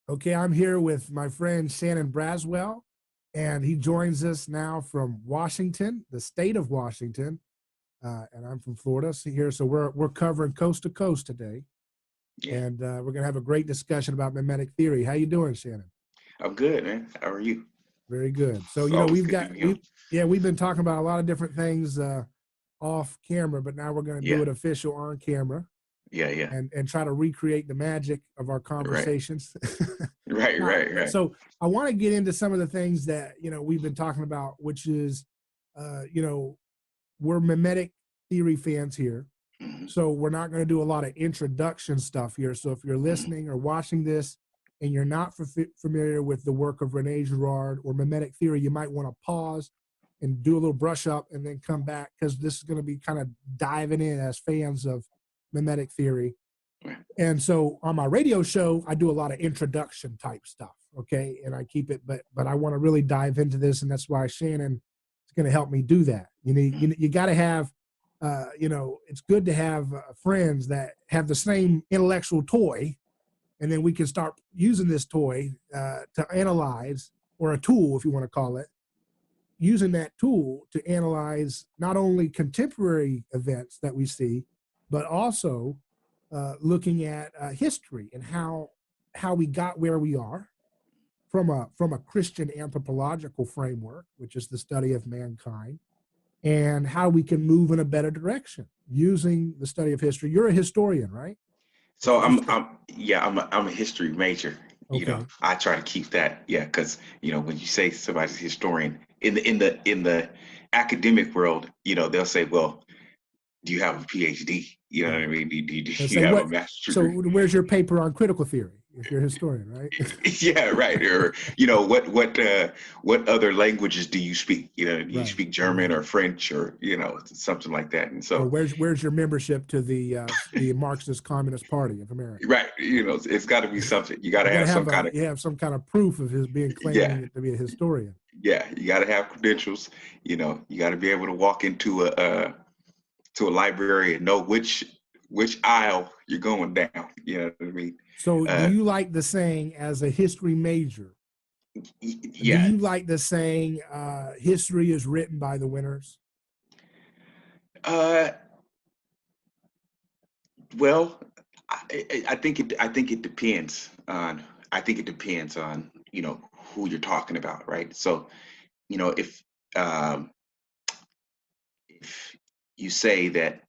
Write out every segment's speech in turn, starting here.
Okay, I'm here with my friend Shannon Braswell, and he joins us now from Washington, the state of Washington, and I'm from Florida. So we're covering coast to coast today, Yeah, and we're gonna have a great discussion about mimetic theory. How you doing, Shannon? I'm good, man. How are you? Very good. So It's always we've good to got be on. we've been talking about a lot of different things off camera, but now we're gonna do Yeah, it official on camera yeah, yeah. and try to recreate the magic of our Right, conversations. right, Now, right, right. so I want to get into some of the things that we've been talking about, which is, you know, we're mimetic theory fans here, Hmm. so we're not going to do a lot of introduction stuff here. So if you're Hmm. listening or watching this and you're not familiar with the work of Rene Girard or mimetic theory, you might want to pause and do a little brush up and then come back, because this is going to be kind of diving in as fans of mimetic theory. Right. And so on my radio show, I do a lot of introduction type stuff. Okay. And I keep it, but I want to really dive into this. And that's why Shannon is going to help me do that. You got to have, it's good to have friends that have the same intellectual toy. And then we can start using this toy to analyze, or a tool, if you want to call it, using that tool to analyze not only contemporary events that we see, but also looking at history and how we got where we are from a Christian anthropological framework, which is the study of mankind, and how we can move in a better direction using the study of history. You're a historian, right? So If yeah, I'm a history major. Okay, I try to keep that, yeah, because when you say somebody's a historian in the academic world, they'll say, well, do you have a PhD? You know what right. I mean? Do And you say have a what? master's So degree? where's your paper on critical theory? If you're a historian, right? Yeah, right. Or what other languages do you speak? Do you Right, speak German right. or French or something like that? And Or so, where's your membership to the Marxist Communist Party of America? right, it's got to be something. You got You to got to have some have kind of, you have some kind of proof of his being yeah, claiming to be a historian. yeah. You got to have credentials. You got to be able to walk into a library and know which aisle you're going down. You know what I mean? So, do Uh, you like the saying, as a history major? Do yeah. you like the saying, "History is written by the winners"? Uh, well, I think it depends on who you're talking about, right? So you know if um, if you say that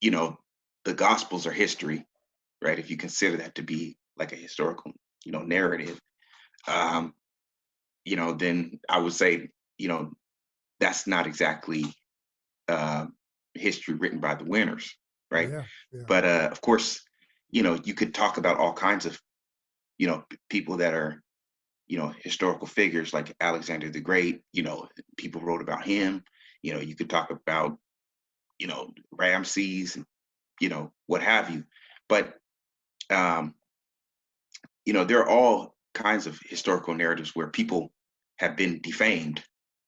you know the Gospels are history, right? If you consider that to be like a historical narrative, um, then I would say that's not exactly uh, history written by the winners, right? Yeah, yeah, But of course, you could talk about all kinds of people that are historical figures like Alexander the Great. People wrote about him. You could talk about Ramses and what have you. But um, there are all kinds of historical narratives where people have been defamed,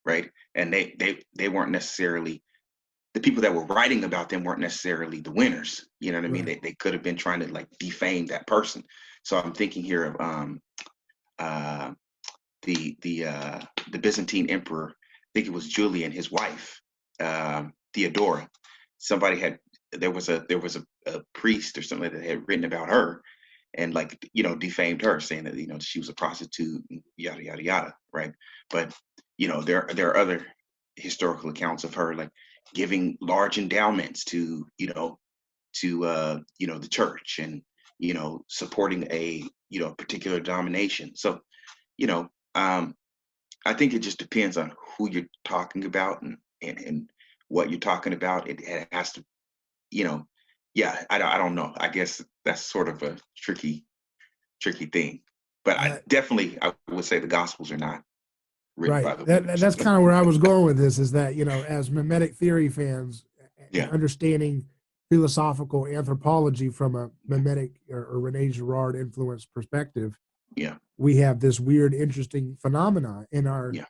right? And they weren't necessarily the people that were writing about them weren't necessarily the winners. You know what I mean? right. They could have been trying to like defame that person. So I'm thinking here of uh, the Byzantine emperor. I think it was Julian, his wife, Theodora. Somebody had there was a priest or something that had written about her and like defamed her, saying that she was a prostitute and yada yada yada, right? But there are other historical accounts of her like giving large endowments to the church and supporting a particular denomination. So you know um I think it just depends on who you're talking about and what you're talking about. It has to, you know, yeah. I don't know. I guess that's sort of a tricky thing. But Uh, I would say the Gospels are not written right. by the That winners. that's kind of where I was going with this. Is that, as mimetic theory fans, and Yeah, understanding philosophical anthropology from a mimetic or Rene Girard influenced perspective, yeah, we have this weird, interesting phenomena in our yeah,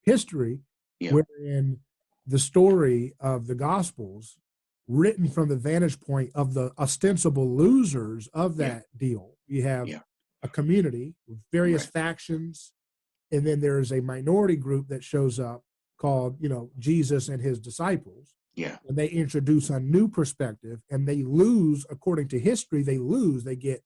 history, yeah, wherein the story of the Gospels, written from the vantage point of the ostensible losers of yeah, that deal. You have yeah, a community with various Right. factions, and then there's a minority group that shows up called, Jesus and his disciples. Yeah. And they introduce a new perspective, and they lose, according to history, they get,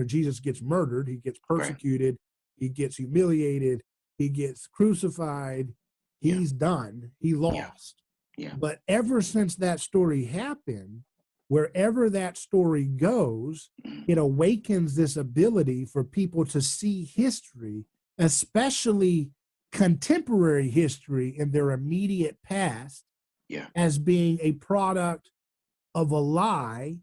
Jesus gets murdered, he gets Right. persecuted, he gets humiliated, he gets crucified, Yeah. he's done, he lost. Yeah. But ever since that story happened, wherever that story goes, it awakens this ability for people to see history, especially contemporary history in their immediate past, Yeah. as being a product of a lie,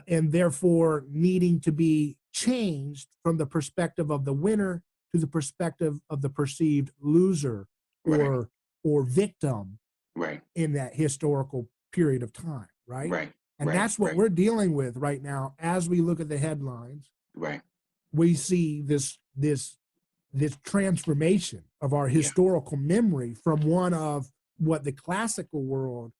and therefore needing to be changed from the perspective of the winner to the perspective of the perceived loser Right. or victim Right. in that historical period of time, right? Right. And Right. that's what Right. we're dealing with right now. As we look at the headlines, Right. we see this transformation of our Yeah. historical memory from one of what the classical world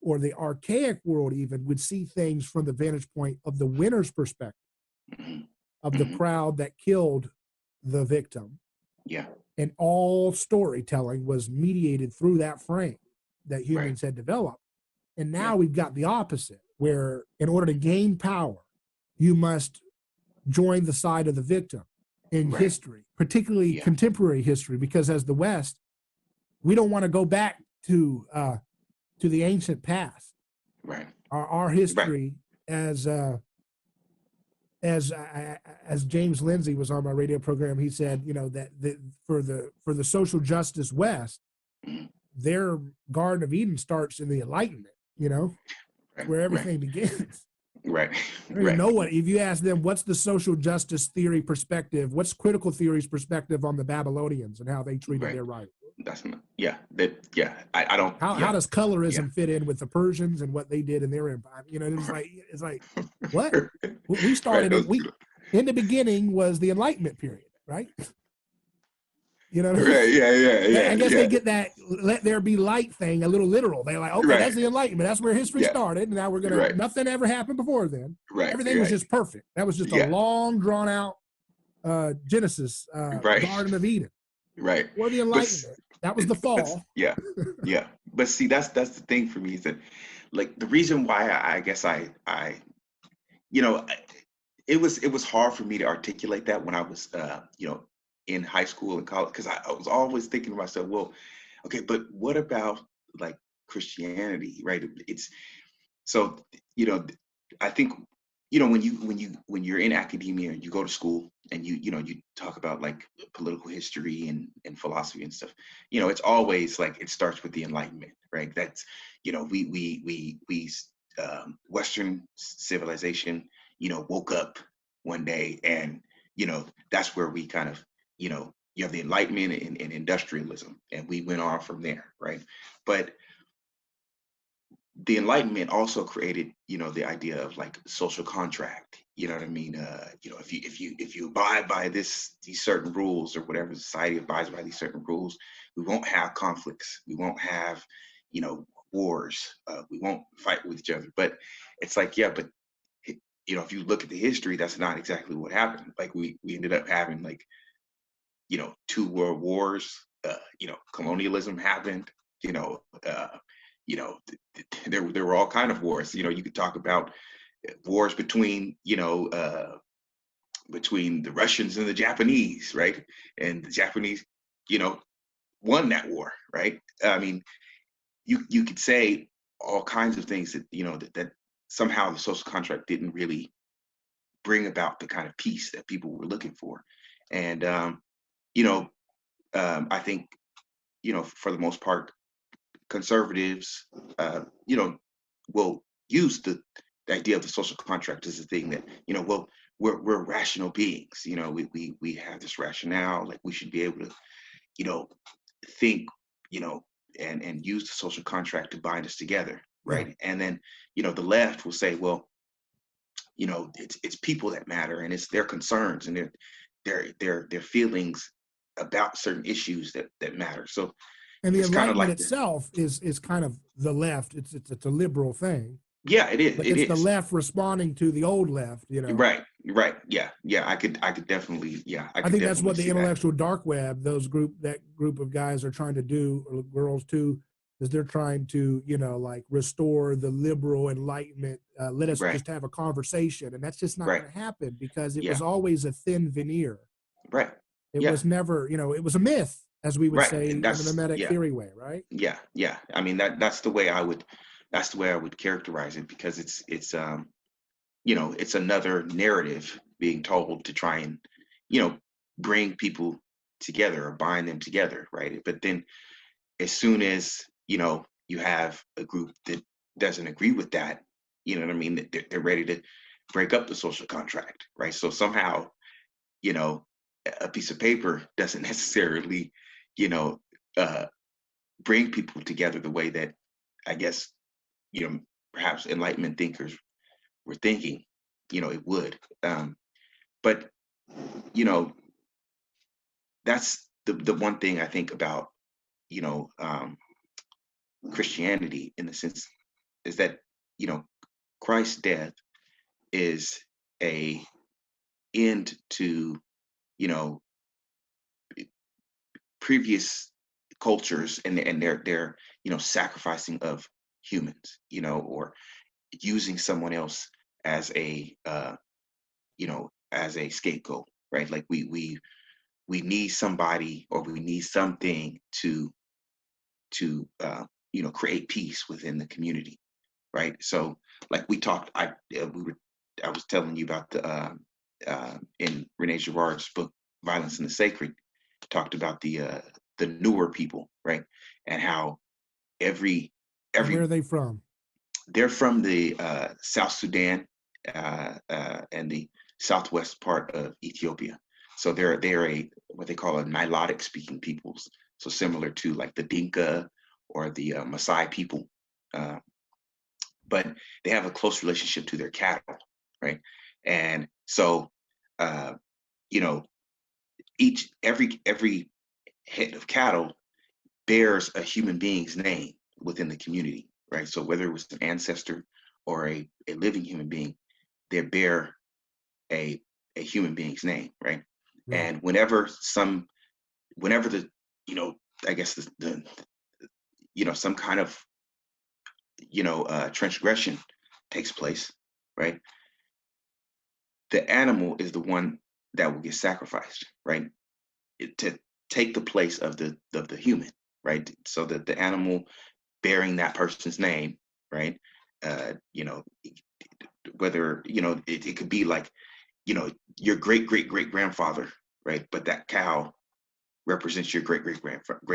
or the archaic world even would see things from the vantage point of the winner's perspective, Mhm. of the Mhm. crowd that killed the victim. Yeah. And all storytelling was mediated through that frame that Right. humans had developed. And now Yeah. we've got the opposite, where in order to gain power, you must join the side of the victim in Right. history, particularly Yeah. contemporary history, because as the West, we don't want to go back to the ancient past. Right. Our Right. history, as James Lindsay was on my radio program, he said, that for the social justice West, Mhm. their Garden of Eden starts in the Enlightenment. Right. Where Right. everything begins. Right. I don't even Right. know what, if you ask them, what's the social justice theory perspective? What's critical theory's perspective on the Babylonians and how they treated Right. their writers? That's not, yeah. That, yeah. I don't, How yeah. does Yeah. colorism fit in with the Persians and what they did in their empire? It's like what we Right. started Those, in the beginning was the Enlightenment period, right? What I mean? right. Yeah. Yeah. I Yeah. guess they Yeah. get that "let there be light" thing a little literal. They're like, okay, Right. that's the Enlightenment. That's where history Yeah. started. And now we're gonna Right. nothing ever happened before then. Right. Everything was Right. just perfect. That was just a Yeah. long, drawn out Genesis, Right. Garden of Eden, Right. or the But Enlightenment. That was the but fall. yeah. Yeah. But see, that's the thing for me is that, like, the reason why I guess you know, it was hard for me to articulate that when I was in high school and college, because I was always thinking to myself, well, okay, but what about like Christianity, right? It's so, you know, I think, when you're in academia and you go to school and you talk about like political history and philosophy and stuff, it's always like it starts with the Enlightenment, right? That's, Western civilization, woke up one day, and that's where we kind of, you have the Enlightenment and industrialism, and we went on from there, right? But the Enlightenment also created, the idea of like social contract. You know what I mean? If you abide by these certain rules, or whatever society abides by these certain rules, we won't have conflicts. We won't have, wars. We won't fight with each other. But it's like, yeah, but if you look at the history, that's not exactly what happened. Like we ended up having like, two world wars. Colonialism happened. You know, uh, there were all kind of wars. You could talk about wars between the Russians and the Japanese, right? And the Japanese, you know, won that war, right? I mean, you could say all kinds of things that that somehow the social contract didn't really bring about the kind of peace that people were looking for, and you know, I think for the most part, conservatives, will use the idea of the social contract as a thing that well, we're rational beings. We have this rationale, like we should be able to you know think, you know and use the social contract to bind us together, Yeah. right? And then the left will say, well, it's people that matter, and it's their concerns and their feelings about certain issues that matter. So And the it's kind of Enlightenment like the itself is kind of the left. It's a liberal thing. Yeah, it is. It It's the is. left responding to the old left, you know. Right. Right. Yeah. Yeah. I could definitely. Yeah. I I could think that's definitely what the see that. intellectual dark web, that group of guys are trying to do, or girls too, is they're trying to, you know, like restore the liberal enlightenment. Let us Right. just have a conversation, and that's just not Right. going to happen because it Yeah. was always a thin veneer. Right. It Yeah. was never, you know, it was a myth, as we would Right. say And in the that's mimetic yeah. theory way, right? Yeah. Yeah. I mean that's the way I would characterize it, because it's you know, it's another narrative being told to try and, you know, bring people together or bind them together, right? But then as soon as, you know, you have a group that doesn't agree with that, you know what I mean? They're ready to break up the social contract, right? So somehow, you know, a piece of paper doesn't necessarily, you know, uh, bring people together the way that I guess, you know, perhaps Enlightenment thinkers were thinking, you know, it would. But you know, that's the one thing I think about, you know, Christianity, in the sense is that, you know, Christ's death is a end to, you know, previous cultures and their you know, sacrificing of humans, you know, or using someone else as a you know, as a scapegoat, right? Like we need somebody, or we need something to you know, create peace within the community, right? So like we talked, I was telling you about the in Rene Girard's book Violence in the Sacred, talked about the newer people, right? And how every And where every are they from? they're from the South Sudan and the southwest part of Ethiopia. So they're a what they call a Nilotic speaking peoples. So similar to like the Dinka or the Maasai people, uh, but they have a close relationship to their cattle, right? And so uh, you know, every head of cattle bears a human being's name within the community, right? So whether it was an ancestor or a living human being, they bear a a human being's name, right? Right. And whenever the, you know, I guess the you know, some kind of, you know, transgression takes place, right? The animal is the one that will get sacrificed, right? To take the place of the human, right? So that the animal bearing that person's name, right? You know, whether, you know, it could be like, you know, your great grandfather, right? But that cow represents your great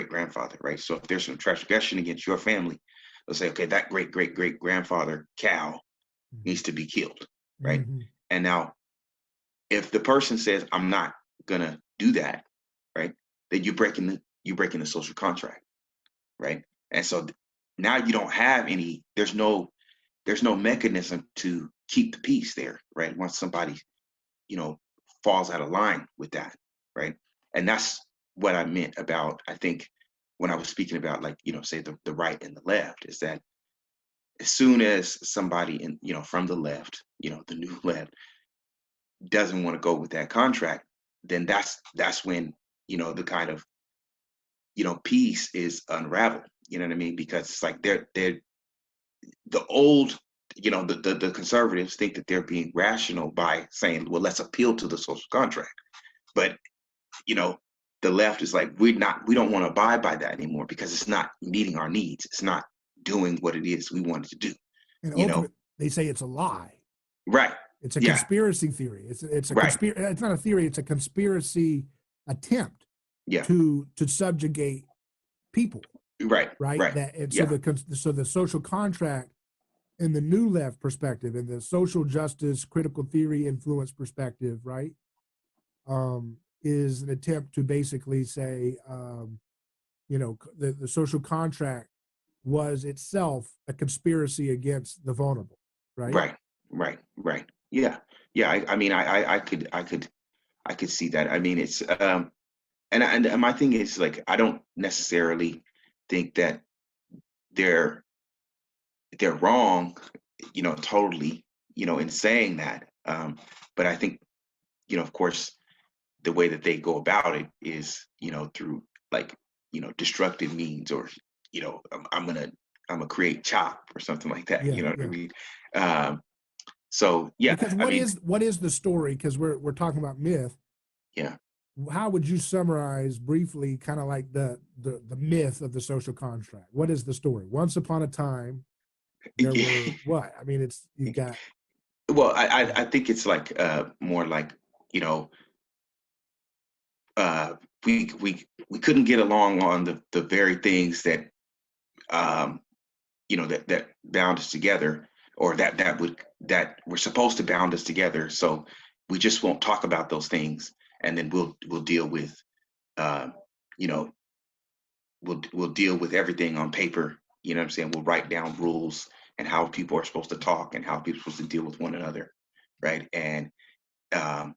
grandfather, right? So if there's some transgression against your family, they'll say, okay, that great grandfather cow Mm-hmm. needs to be killed, right? Mm-hmm. And now, if the person says, I'm not gonna do that, right? Then you're breaking the social contract, right? And so now you don't have any. There's no mechanism to keep the peace there, right? Once somebody, you know, falls out of line with that, right? And that's what I meant about, I think, when I was speaking about, like, you know, say the right and the left, is that as soon as somebody in, you know, from the left, you know, the new left, doesn't want to go with that contract, then that's when, you know, the kind of, you know, peace is unraveled. You know what I mean? Because it's like they're the old, you know, the conservatives think that they're being rational by saying, well, let's appeal to the social contract. But, you know, the left is like, we don't want to abide by that anymore because it's not meeting our needs. It's not doing what it is we wanted to do. And You know? ultimately, they say it's a lie. Right. It's a Yeah. conspiracy theory. It's a Right. It's not a theory. It's a conspiracy attempt Yeah. to subjugate people, Right. right? Right. That and Yeah. so the social contract in the new left perspective, in the social justice critical theory influence perspective, right, is an attempt to basically say, you know, the social contract was itself a conspiracy against the vulnerable, right? Right. Right. Right. Yeah. Yeah. I mean, I could see that. I mean, it's and my thing is, like, I don't necessarily think that they're they're wrong totally, in saying that. But I think, of course, the way that they go about it is, through like, destructive means, or, I'm gonna create chop or something like that. Yeah, You know what I yeah. mean? So yeah, Because I mean, what is the story? Because we're talking about myth. yeah. How would you summarize briefly, kind of like the myth of the social contract? What is the story? Once upon a time, there were what? I mean, it's you got. Well, I think it's like more like, you know uh, we couldn't get along on the very things that, um, that bound us together, or that were supposed to bound us together. So we just won't talk about those things, and then we'll deal with, uh, you know we'll deal with everything on paper. You know what I'm saying? We'll write down rules and how people are supposed to talk and how people are supposed to deal with one another, right? And um,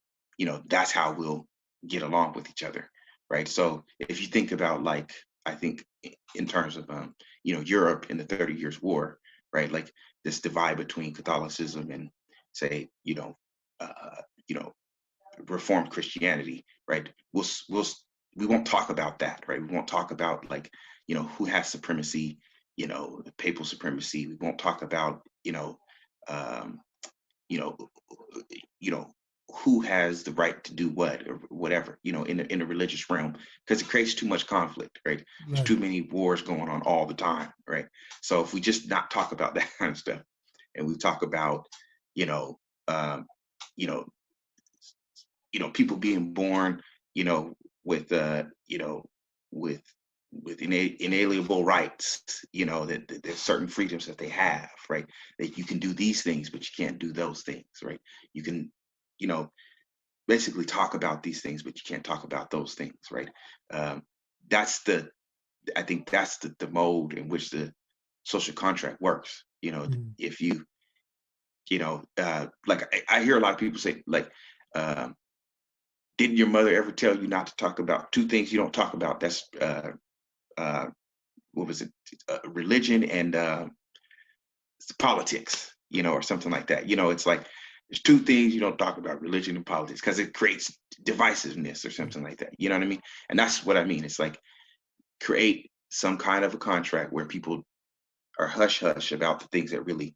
that's how we'll get along with each other, right? So if you think about, like, I think in terms of, Europe in the 30 Years War, right? Like this divide between Catholicism and, say, uh, you know, Reformed Christianity, right? We won't talk about that, right? We won't talk about, like, who has supremacy, the papal supremacy. We won't talk about, um, you know, you know, who has the right to do what or whatever, in the religious realm, because it creates too much conflict, right? There's Right. too many wars going on all the time, right? So if we just not talk about that kind of stuff, and we talk about, you know, um, you know, people being born, with, with inalienable rights, that there's certain freedoms that they have, right? That you can do these things, but you can't do those things, right? You can, you know, basically talk about these things, but you can't talk about those things, right? Um, that's I think that's the mode in which the social contract works. Mm. If you, like, I hear a lot of people say, like, um, didn't your mother ever tell you not to talk about two things you don't talk about? That's uh, what was it? Religion and politics, or something like that. It's like there's two things you don't talk about: religion and politics, because it creates divisiveness or something like that. You know what I mean? And that's what I mean. It's like, create some kind of a contract where people are hush hush about the things that really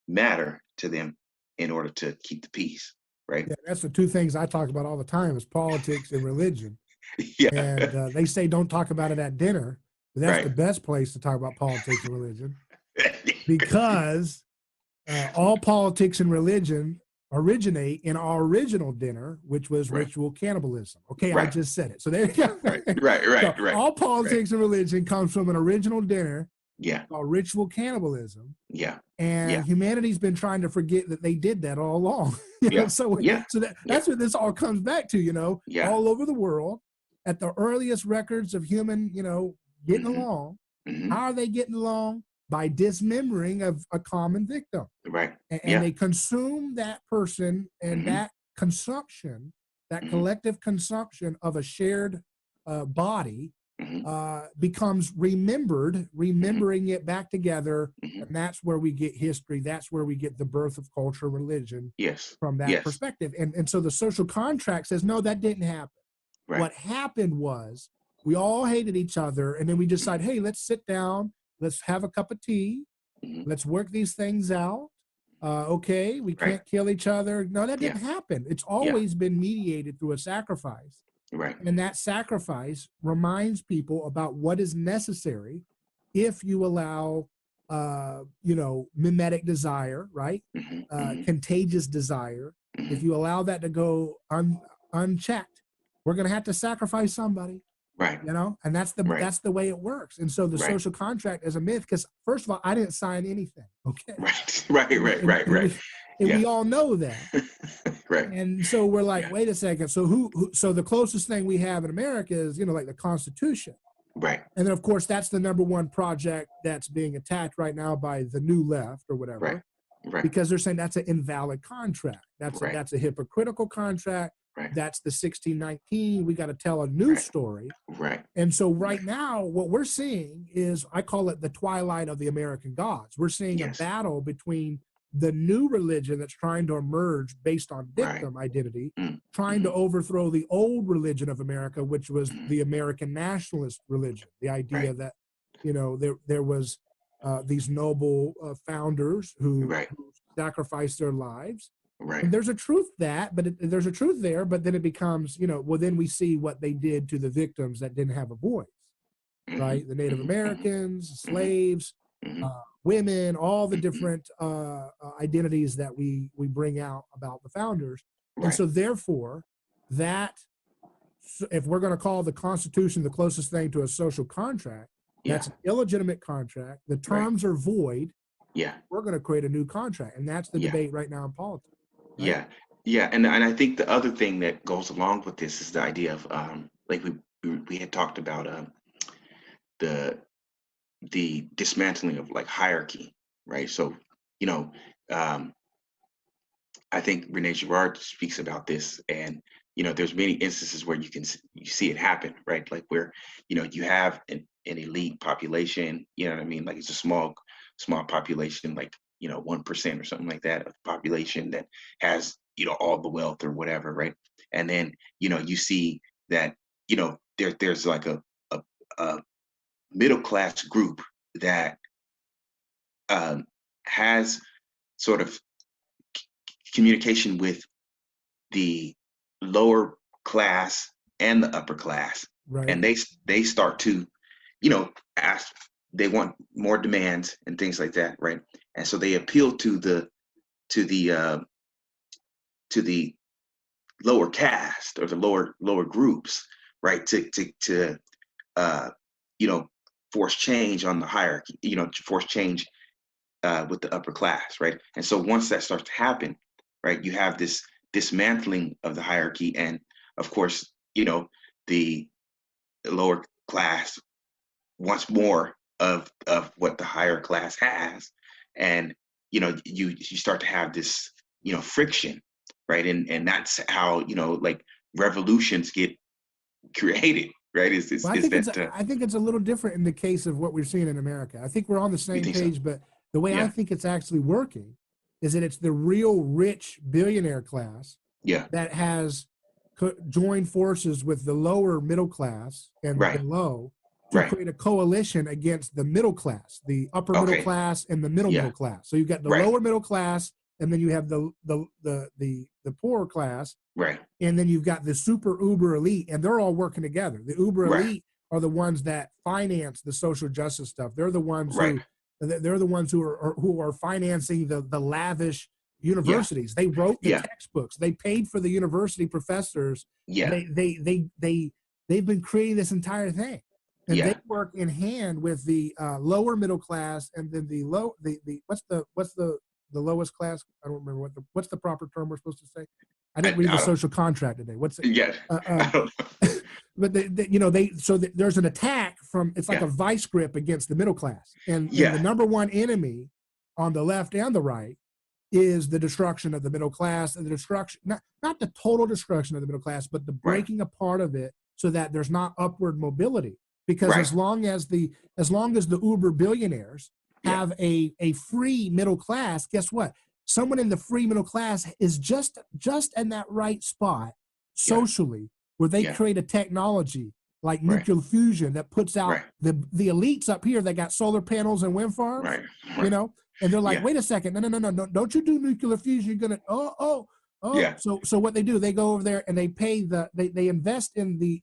matter to them in order to keep the peace, right? Yeah, that's the two things I talk about all the time is politics and religion. Yeah. And they say don't talk about it at dinner, but that's the Right. best place to talk about politics and religion, because all politics and religion originate in our original dinner, which was Right. ritual cannibalism. Okay, I Right. just said it. So there you go. Right. Right. Right. So Right. all Right. politics and religion comes from an original dinner Yeah. called ritual cannibalism. Yeah. And Yeah. humanity's been trying to forget that they did that all along. Yeah. So Yeah. that's what this all comes back to, Yeah. all over the world, at the earliest records of human, getting Hmm. along. Hmm. How are they getting along? By dismembering of a common victim. Right. And Yeah. they consume that person, and Hmm. that consumption, that Hmm. collective consumption of a shared body, Hmm. becomes remembering it back together. Hmm. And that's where we get history. That's where we get the birth of culture, religion, Yes. from that Yes. perspective. And so the social contract says, no, that didn't happen. Right. What happened was we all hated each other. And then we decide, hey, let's sit down, let's have a cup of tea, Hmm. let's work these things out. Okay, we Right. can't kill each other. No, that Yeah. didn't happen. It's Yeah. always been mediated through a sacrifice. Right. And that sacrifice reminds people about what is necessary if you allow, mimetic desire, right? Hmm. Hmm. Contagious desire. If Hmm. you allow that to go unchecked, we're going to have to sacrifice somebody, Right. and that's Right. the way it works. And so the Right. social contract is a myth, because first of all, I didn't sign anything. Okay. Right. Right. Right. And, Right. and Right. we and Yeah. we all know that. Right. And so we're like, Yeah. wait a second. So so the closest thing we have in America is, like the Constitution. Right. And then of course that's the number one project that's being attacked right now by the new left or Right. whatever, Right. because they're saying that's an invalid contract. Right. That's a hypocritical contract. Right. That's the 1619. We got to tell a new Right. story. Right. And so right Right. now, what we're seeing is, I call it the twilight of the American gods. We're seeing a Yes. battle between the new religion that's trying to emerge based on victim identity, trying to overthrow the old religion of America, which was the American nationalist religion. The idea that, you know, there was these noble founders who sacrificed their lives. And there's a truth there's a truth there, but then it becomes, you know, well, then we see what they did to the victims that didn't have a voice, right? The Native Americans, slaves, women, all the different identities that we bring out about the founders. And so therefore, that, if we're going to call the Constitution the closest thing to a social contract, that's an illegitimate contract. The terms are void. We're going to create a new contract. And that's the debate right now in politics. Right? And I think the other thing that goes along with this is the idea of like we had talked about the dismantling of like hierarchy, right? So, you know, I think Rene Girard speaks about this, and you know, there's many instances where you see it happen, right? Like where, you know, you have an elite population, you know what I mean? Like it's a small population, like, you know, 1% or something like that of the population that has, you know, all the wealth or whatever, right? And then, you know, you see that, you know, there's like a middle class group that has sort of communication with the lower class and the upper class, and they start to, you know, ask, they want more demands and things like that, right? And so they appeal to the lower caste or the lower groups, right? To you know, force change on the hierarchy, you know, to force change with the upper class, right? And so once that starts to happen, right, you have this dismantling of the hierarchy, and of course, you know, the lower class wants more of what the higher class has, and you know, you start to have this, you know, friction, right? And that's how, you know, like revolutions get created, right? I think it's a little different in the case of what we're seeing in America. I think we're on the same page, so? But the way I think it's actually working is that it's the real rich billionaire class that has joined forces with the lower middle class and below to create a coalition against the middle class, the upper middle class and the middle class. So you've got the lower middle class, and then you have the poorer class, and then you've got the super uber elite, and they're all working together. The uber elite are the ones that finance the social justice stuff. They're the ones who are financing the lavish universities. They wrote the textbooks. They paid for the university professors. They've been creating this entire thing. And they work in hand with the lower middle class, and then the what's the lowest class? I don't remember what's the proper term we're supposed to say. I didn't read the social contract today. What's it? But there's an attack from, it's like a vice grip against the middle class, and the number one enemy on the left and the right is the destruction of the middle class, and the destruction, not the total destruction of the middle class, but the breaking apart of it so that there's not upward mobility. Because as long as the uber billionaires have a free middle class, guess what? Someone in the free middle class is just in that right spot socially, where they create a technology like nuclear fusion that puts out the elites up here that got solar panels and wind farms, you know, and they're like, wait a second, no, don't you do nuclear fusion? You're gonna So what they do, they go over there and they pay they invest in the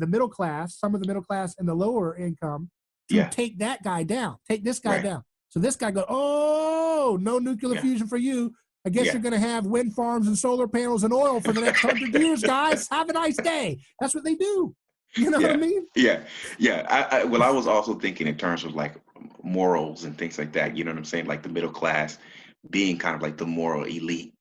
middle class, some of the middle class and the lower income, to take that guy down, take this guy down. So this guy goes, oh, no nuclear fusion for you. I guess you're going to have wind farms and solar panels and oil for the next 100 years, guys. Have a nice day. That's what they do. You know what I mean? I was also thinking in terms of like morals and things like that. You know what I'm saying? Like the middle class being kind of like the moral elite,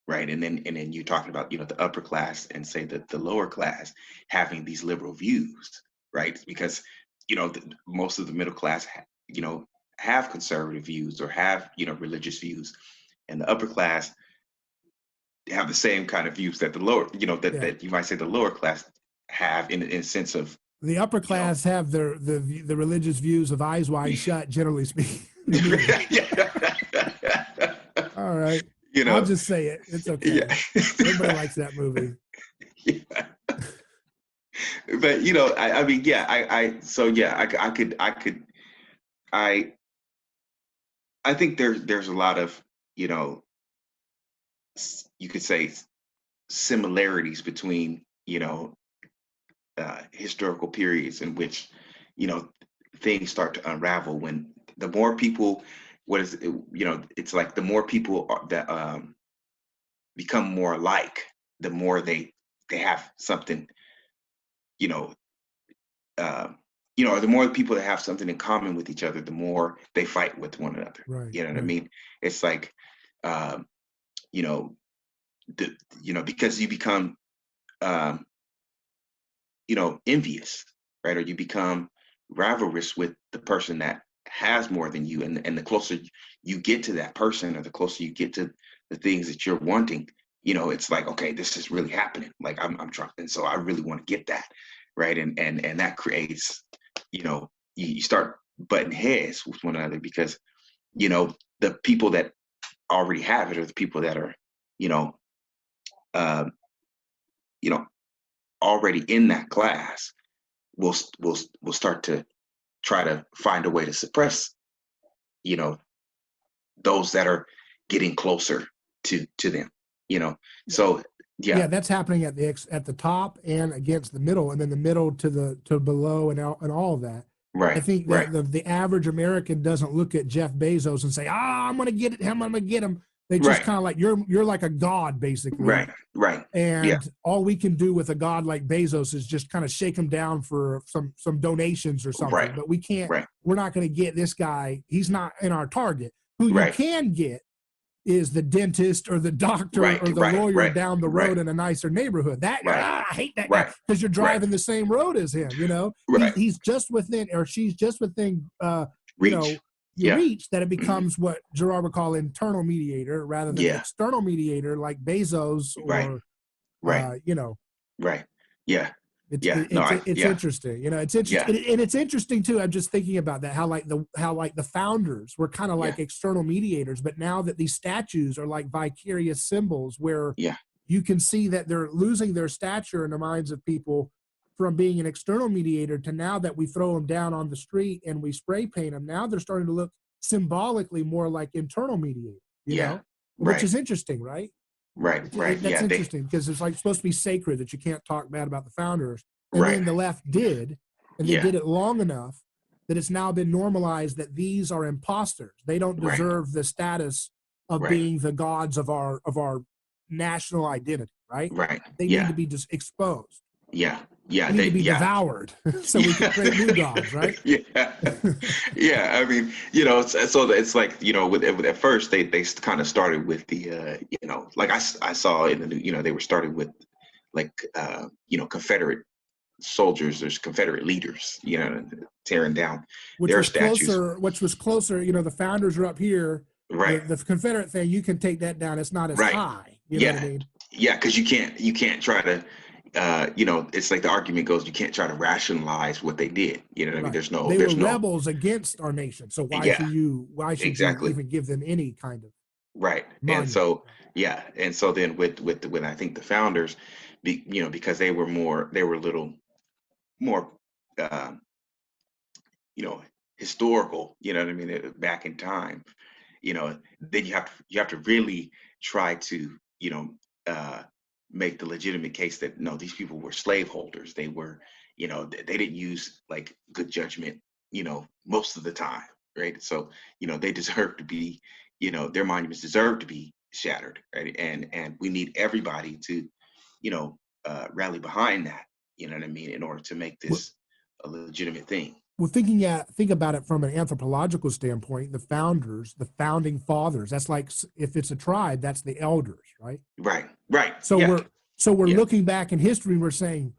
right? And then you're talking about, you know, the upper class and say that the lower class having these liberal views, right? Because, you know, most of the middle class, you know, have conservative views or have, you know, religious views, and the upper class have the same kind of views that the lower, you know, that you might say the lower class have in a sense of, the upper class have the religious views of eyes wide shut, generally speaking. All right. You I'll know, just say it. It's yeah. okay. Everybody likes that movie. Yeah. But you know, I mean, yeah, so yeah, I I think there's a lot of, you know, you could say similarities between, you know, historical periods in which, you know, things start to unravel when the more people, what is it, you know, it's like the more people that become more alike, the more they have something, you know, uh, you know, the more people that have something in common with each other, the more they fight with one another. Right. You know what I Right. mean? It's like, um, you know, you know, because you become, um, you know, envious, right? Or you become rivalrous with the person that has more than you, and the closer you get to that person, or the closer you get to the things that you're wanting, you know, it's like, okay, this is really happening. Like I'm trying, and so I really want to get that, right? And that creates, you know, you start butting heads with one another because, you know, the people that already have it, or the people that are, you know, um, you know, already in that class will start to try to find a way to suppress, you know, those that are getting closer to them, you know. So Yeah, yeah, that's happening at the top and against the middle, and then the middle to below and all of that. I right, think right, that the average American doesn't look at Jeff Bezos and say, "Ah, I'm going to get him. I'm going to get him." They just right, kind of like you're like a god basically, right, right. Yeah, and all we can do with a god like Bezos is just kind of shake him down for some donations or something. right, But we can't. right, We're not going to get this guy. He's not in our target. Who you right, can get is the dentist or the doctor right, or the right, lawyer right, down the right, road in a nicer neighborhood. That right, I hate that guy right, because you're right, driving the same road as him. You know, right. he's just within, or she's just within. You Reach. know, your Yeah. reach that it Hmm. becomes what Girard would call internal mediator rather than an Yeah. external mediator like Bezos Right. or Right. you know. Right. Yeah. It's Yeah. No. it's Yeah. interesting, you know. It's interesting, Yeah. and it's interesting too. I'm just thinking about that, how like the founders were kind of Yeah. like external mediators, but now that these statues are like vicarious symbols, where Yeah. you can see that they're losing their stature in the minds of people from being an external mediator to now that we throw them down on the street and we spray paint them. Now they're starting to look symbolically more like internal mediators, you Yeah. know, which Right. is interesting, right? Right. Right. That's Yeah. They. interesting because it's like supposed to be sacred that you can't talk bad about the founders. And Right. then the left did, and they Yeah. did it long enough that it's now been normalized that these are imposters. They don't Right. deserve the status of Right. being the gods of our national identity, right? Right. They need Yeah. to be just exposed. Yeah. Yeah. They need to They. be Yeah. devoured so we can Yeah. create new gods, right? Yeah. Yeah. I mean, you know, so it's like, you know, with at first they kind of started with the you know, like I saw in the new, you know, they were starting with like you know, Confederate soldiers, there's Confederate leaders, you know, tearing down which their was statues. closer, you know, the founders are up here. Right. The Confederate thing, you can take that down. It's not as Right. high. You know what I Yeah. mean? Yeah. Because you can't try to, you know, it's like the argument goes, you can't try to rationalize what they did. You know what I mean? Right. They were There's no, rebels against our nation. So yeah, why should you exactly. even give them any kind of Right. And monument? so, yeah. And so then with I think the founders, you know, because they were a little more, uh, you know, historical, you know what I mean? Back in time, you know, then you have to really try to, you know, uh, make the legitimate case that no, these people were slaveholders. They were, you know, they didn't use like good judgment, you know, most of the time, right? So, you know, they deserve to be, you know, their monuments deserve to be shattered, right? And we need everybody to, you know, rally behind that, you know what I mean, in order to make Well, this a legitimate thing. think about it from an anthropological standpoint. The founders, the founding fathers. That's like if it's a tribe, that's the elders, right? Right, right, So yeah, we're yeah. looking back in history and we're saying,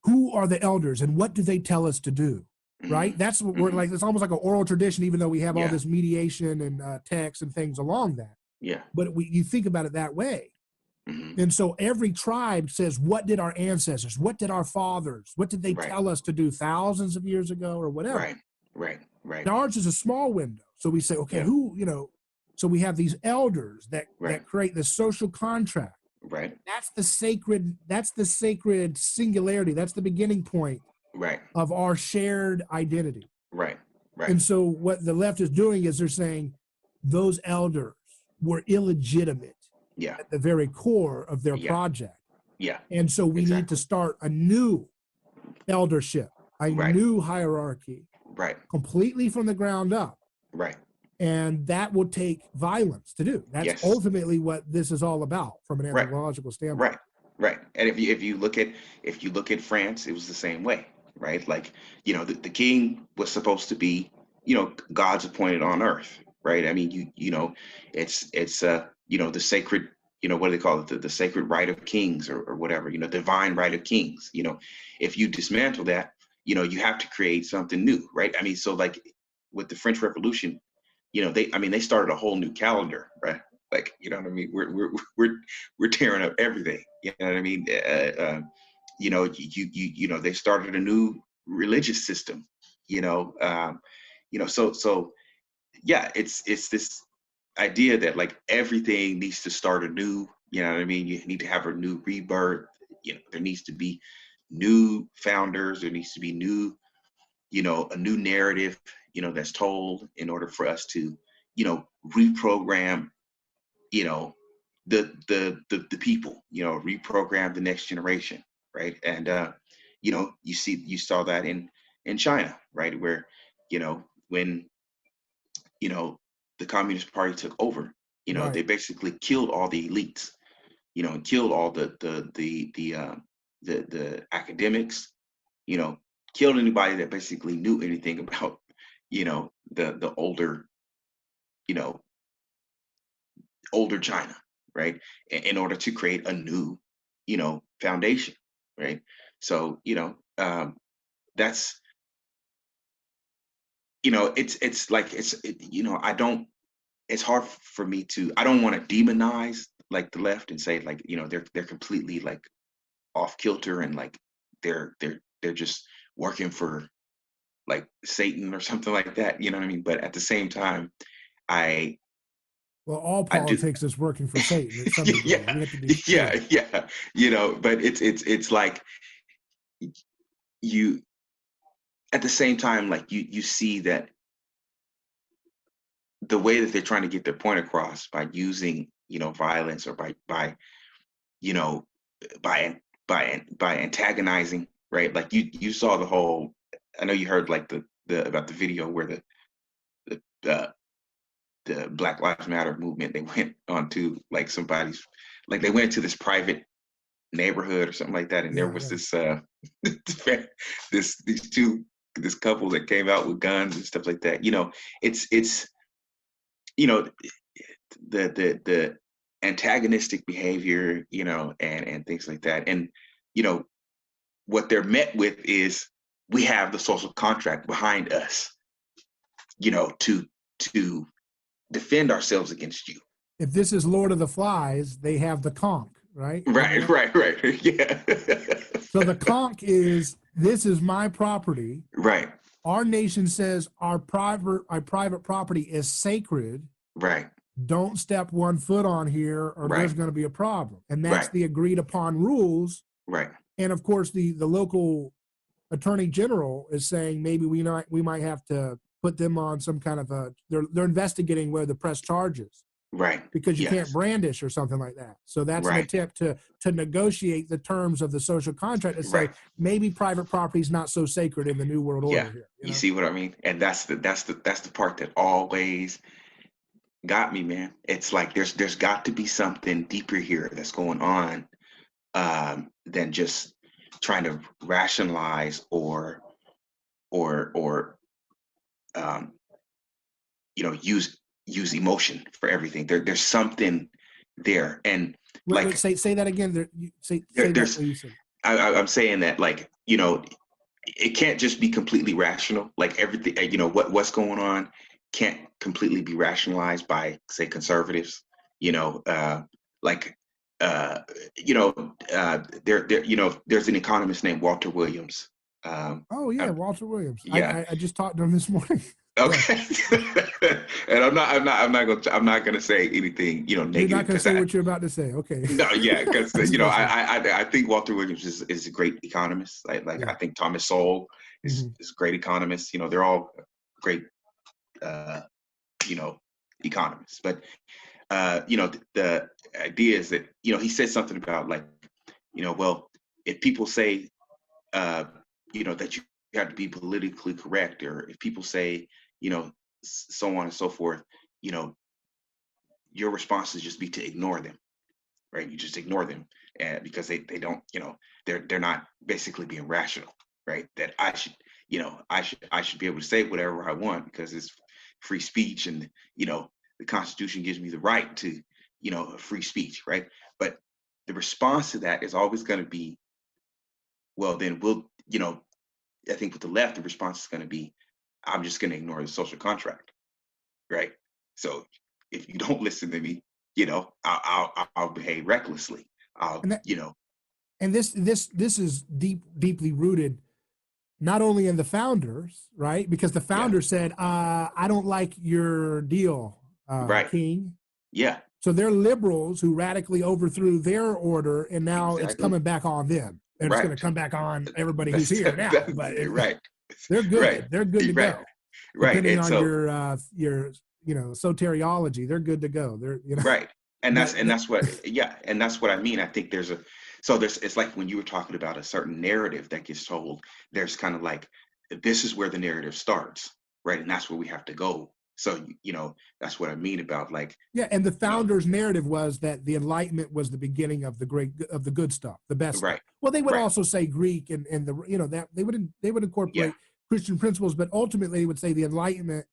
who are the elders and what do they tell us to do? Hmm. Right. That's what we're Hmm. like. It's almost like an oral tradition, even though we have all Yeah, this mediation and text and things along that. yeah. But you think about it that way. Hmm. And so every tribe says, what did our ancestors, what did our fathers, what did they Right, tell us to do thousands of years ago or whatever? right, right, right. Ours is a small window. So we say, okay, Yeah, who, you know, So we have these elders that Right. create the social contract. Right. That's the sacred singularity. That's the beginning point Right. of our shared identity. Right. Right. And so what the left is doing is they're saying those elders were illegitimate Yeah. at the very core of their Yeah. project. Yeah. And so we need to Exactly. start a new eldership, a Right. new hierarchy, Right. completely from the ground up. Right. And that will take violence to do. That's Yes. ultimately what this is all about from an Right. anthropological standpoint. Right. Right. And if you look at France, it was the same way, right? Like, the king was supposed to be, God's appointed on earth, right? I mean, it's the sacred, what do they call it? The sacred right of kings, or whatever, divine right of kings. If you dismantle that, you have to create something new, right? I mean, so like with the French Revolution, they started a whole new calendar, right? Like, you know what I mean? We're tearing up everything. You know what I mean? They started a new religious system. So yeah, it's this idea that like everything needs to start anew. You know what I mean? You need to have a new rebirth. There needs to be new founders. There needs to be a new narrative, that's told in order for us to, reprogram, the people, reprogram the next generation, right? And you saw that in China, right, where when the Communist Party took over, Right. they basically killed all the elites, and killed all the academics, killed anybody that basically knew anything about the you know older China, right? In order to create a new, foundation, right? So, that's, it's like, I don't, it's hard for me to, I don't want to demonize like the left and say like, they're completely like off kilter, and like they're just working for like Satan or something like that. You know what I mean? But at the same time, I Well, all I do. politics is working for Satan at some degree. Yeah, We have to be yeah, clear. yeah. But it's like you, at the same time, like you see that the way that they're trying to get their point across by using, violence, or by you know by antagonizing, right? Like you saw the whole, I know you heard like the about the video where the uh, the Black Lives Matter movement, they went onto like somebody's, like they went to this private neighborhood or something like that, and there Yeah, was yeah. this couple that came out with guns and stuff like that. It's you know the antagonistic behavior, and things like that. And what they're met with is, we have the social contract behind us, to defend ourselves against you. If this is Lord of the Flies, they have the conch, right? Right, right. Yeah. So the conch is, this is my property. Right, Our nation says our private property is sacred. right, Don't step 1 foot on here, or Right. there's going to be a problem. And that's Right. the agreed upon rules. right, And of course, the local attorney general is saying maybe we might have to put them on some kind of they're investigating whether to press charges, right. because you can't Yes. brandish or something like that. So that's an Right. attempt to negotiate the terms of the social contract and say Right. maybe private property is not so sacred in the new world order Yeah. here. You see what I mean? And that's the part that always got me, man. It's like there's got to be something deeper here that's going on, than just trying to rationalize or um, use emotion for everything. There's something there, and Wait, like say that again. Say that there's what you said. I'm saying that, like, it can't just be completely rational. Like everything, what's going on can't completely be rationalized by, say, conservatives. Like, there's an economist named Walter Williams. Oh yeah, Uh, Walter Williams. yeah, I just talked to him this morning. Okay. And I'm not gonna say anything, You're negative, not going to because say what you're about to say. Okay. no, yeah, because I just messing with I think Walter Williams is a great economist. Like you. I think Thomas Sowell Yeah. Mhm. is a great economist. They're all great, uh, you know, economists. But the idea is that he said something about, like, well, if people say that you have to be politically correct, or if people say so on and so forth, you know your response is just be to ignore them, right? You just ignore them, and because they don't, they're not basically being rational, right? That I should be able to say whatever I want because it's free speech, and the Constitution gives me the right to free speech, right? But the response to that is always going to be, well, then I think with the left, the response is going to be, I'm just going to ignore the social contract, right? So if you don't listen to me, I'll behave recklessly. I'll, And that, you know, and this is deeply rooted not only in the founders, right? Because the yeah, founders said, I don't like your deal, right, King. yeah, So they're liberals who radically overthrew their order, and now it's exactly, coming back on them. And it's going to right. come back on everybody who's That's here now. But right, they're right, good. They're good to right, go. right. Depending And on so, your soteriology, they're good to go. They're right, and but that's what, yeah, and that's what I mean. I think it's like when you were talking about a certain narrative that gets told, there's kind of like, this is where the narrative starts, right? And that's where we have to go. So that's what I mean about, like, yeah, and the you know, founders' narrative was that the Enlightenment was the beginning of the good stuff, the best stuff. right, Well, they would right, also say Greek and the that they would yeah, incorporate Christian principles, but ultimately they would say the Enlightenment,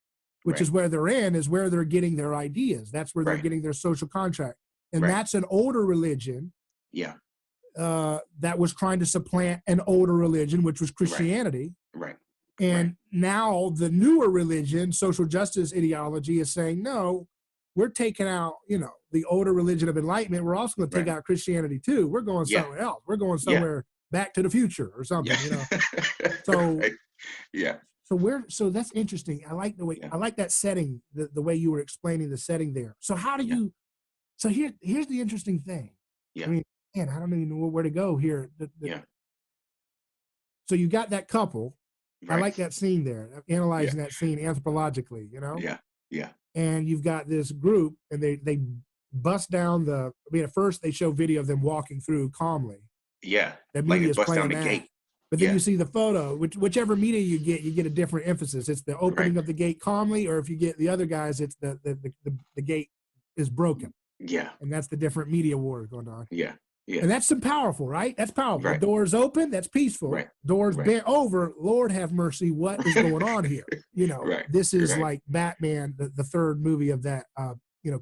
which right, is where they're in, is where they're getting their ideas. That's where they're right, getting their social contract, and right, that's an older religion yeah, that was trying to supplant an older religion, which was right, Christianity. right, right, And now the newer religion, social justice ideology, is saying, no, we're taking out, the older religion of enlightenment. We're also going to take right, out Christianity too. We're going yeah, somewhere else. We're going yeah, somewhere back to the future or yeah, something. So, right, yeah, so that's interesting. I like the way, yeah, I like that setting, the way you were explaining the setting there. So how do yeah, so here's the interesting thing. I yeah, mean, man, I don't even know where to go here. yeah, So you got that couple. I right, like that scene there, yeah, analyzing that scene anthropologically, yeah, yeah, and you've got this group and they bust down at first they show video of them walking through calmly. yeah, The like media it is busts down playing the that. gate. But then you Yeah, see the photo, whichever media you get a different emphasis. It's the right, opening of the gate calmly, or if you get the other guys, it's the gate is broken. yeah, And that's the different media war going on. yeah, yeah, And that's some powerful, right? That's powerful. The right, door's open, that's peaceful. right, Doors right, bent over, Lord have mercy, what is going on here? right, This is right, like Batman, the third movie of that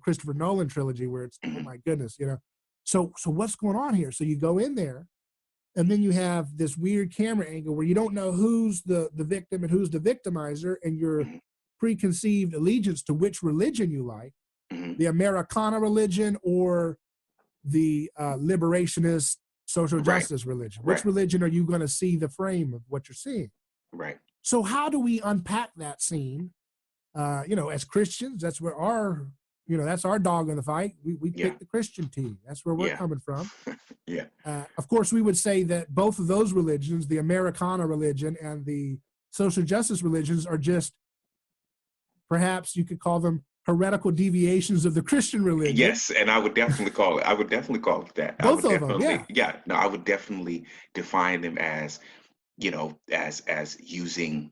Christopher Nolan trilogy where it's, oh mhm, my goodness. So what's going on here? So you go in there and then you have this weird camera angle where you don't know who's the victim and who's the victimizer, and your mhm, preconceived allegiance to which religion you like, mhm, the Americana religion or the liberationist social right, justice religion. Which right, religion are you going to see the frame of what you're seeing? right, So how do we unpack that scene? As Christians, that's where that's our dog in the fight. We yeah, pick the Christian team. That's where we're yeah, coming from. yeah, Of course, we would say that both of those religions, the Americana religion and the social justice religions, are just, perhaps you could call them, heretical deviations of the Christian religion. yes, and I would definitely call it that. I Both would of them, definitely, yeah. yeah, no, I would definitely define them as, as using,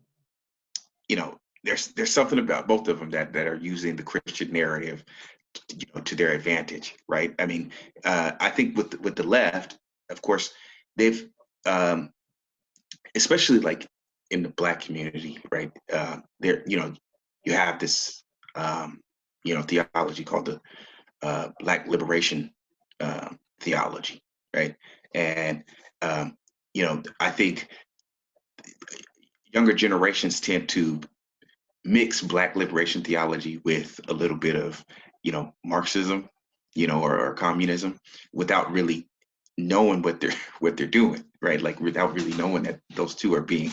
there's something about both of them that are using the Christian narrative, to their advantage, right? I mean, I think with the left, of course, they've, um, especially like in the Black community, right? There, you have this, theology called the Black liberation theology, right? And I think younger generations tend to mix Black liberation theology with a little bit of, Marxism, or communism, without really knowing what they're doing, right? Like without really knowing that those two are being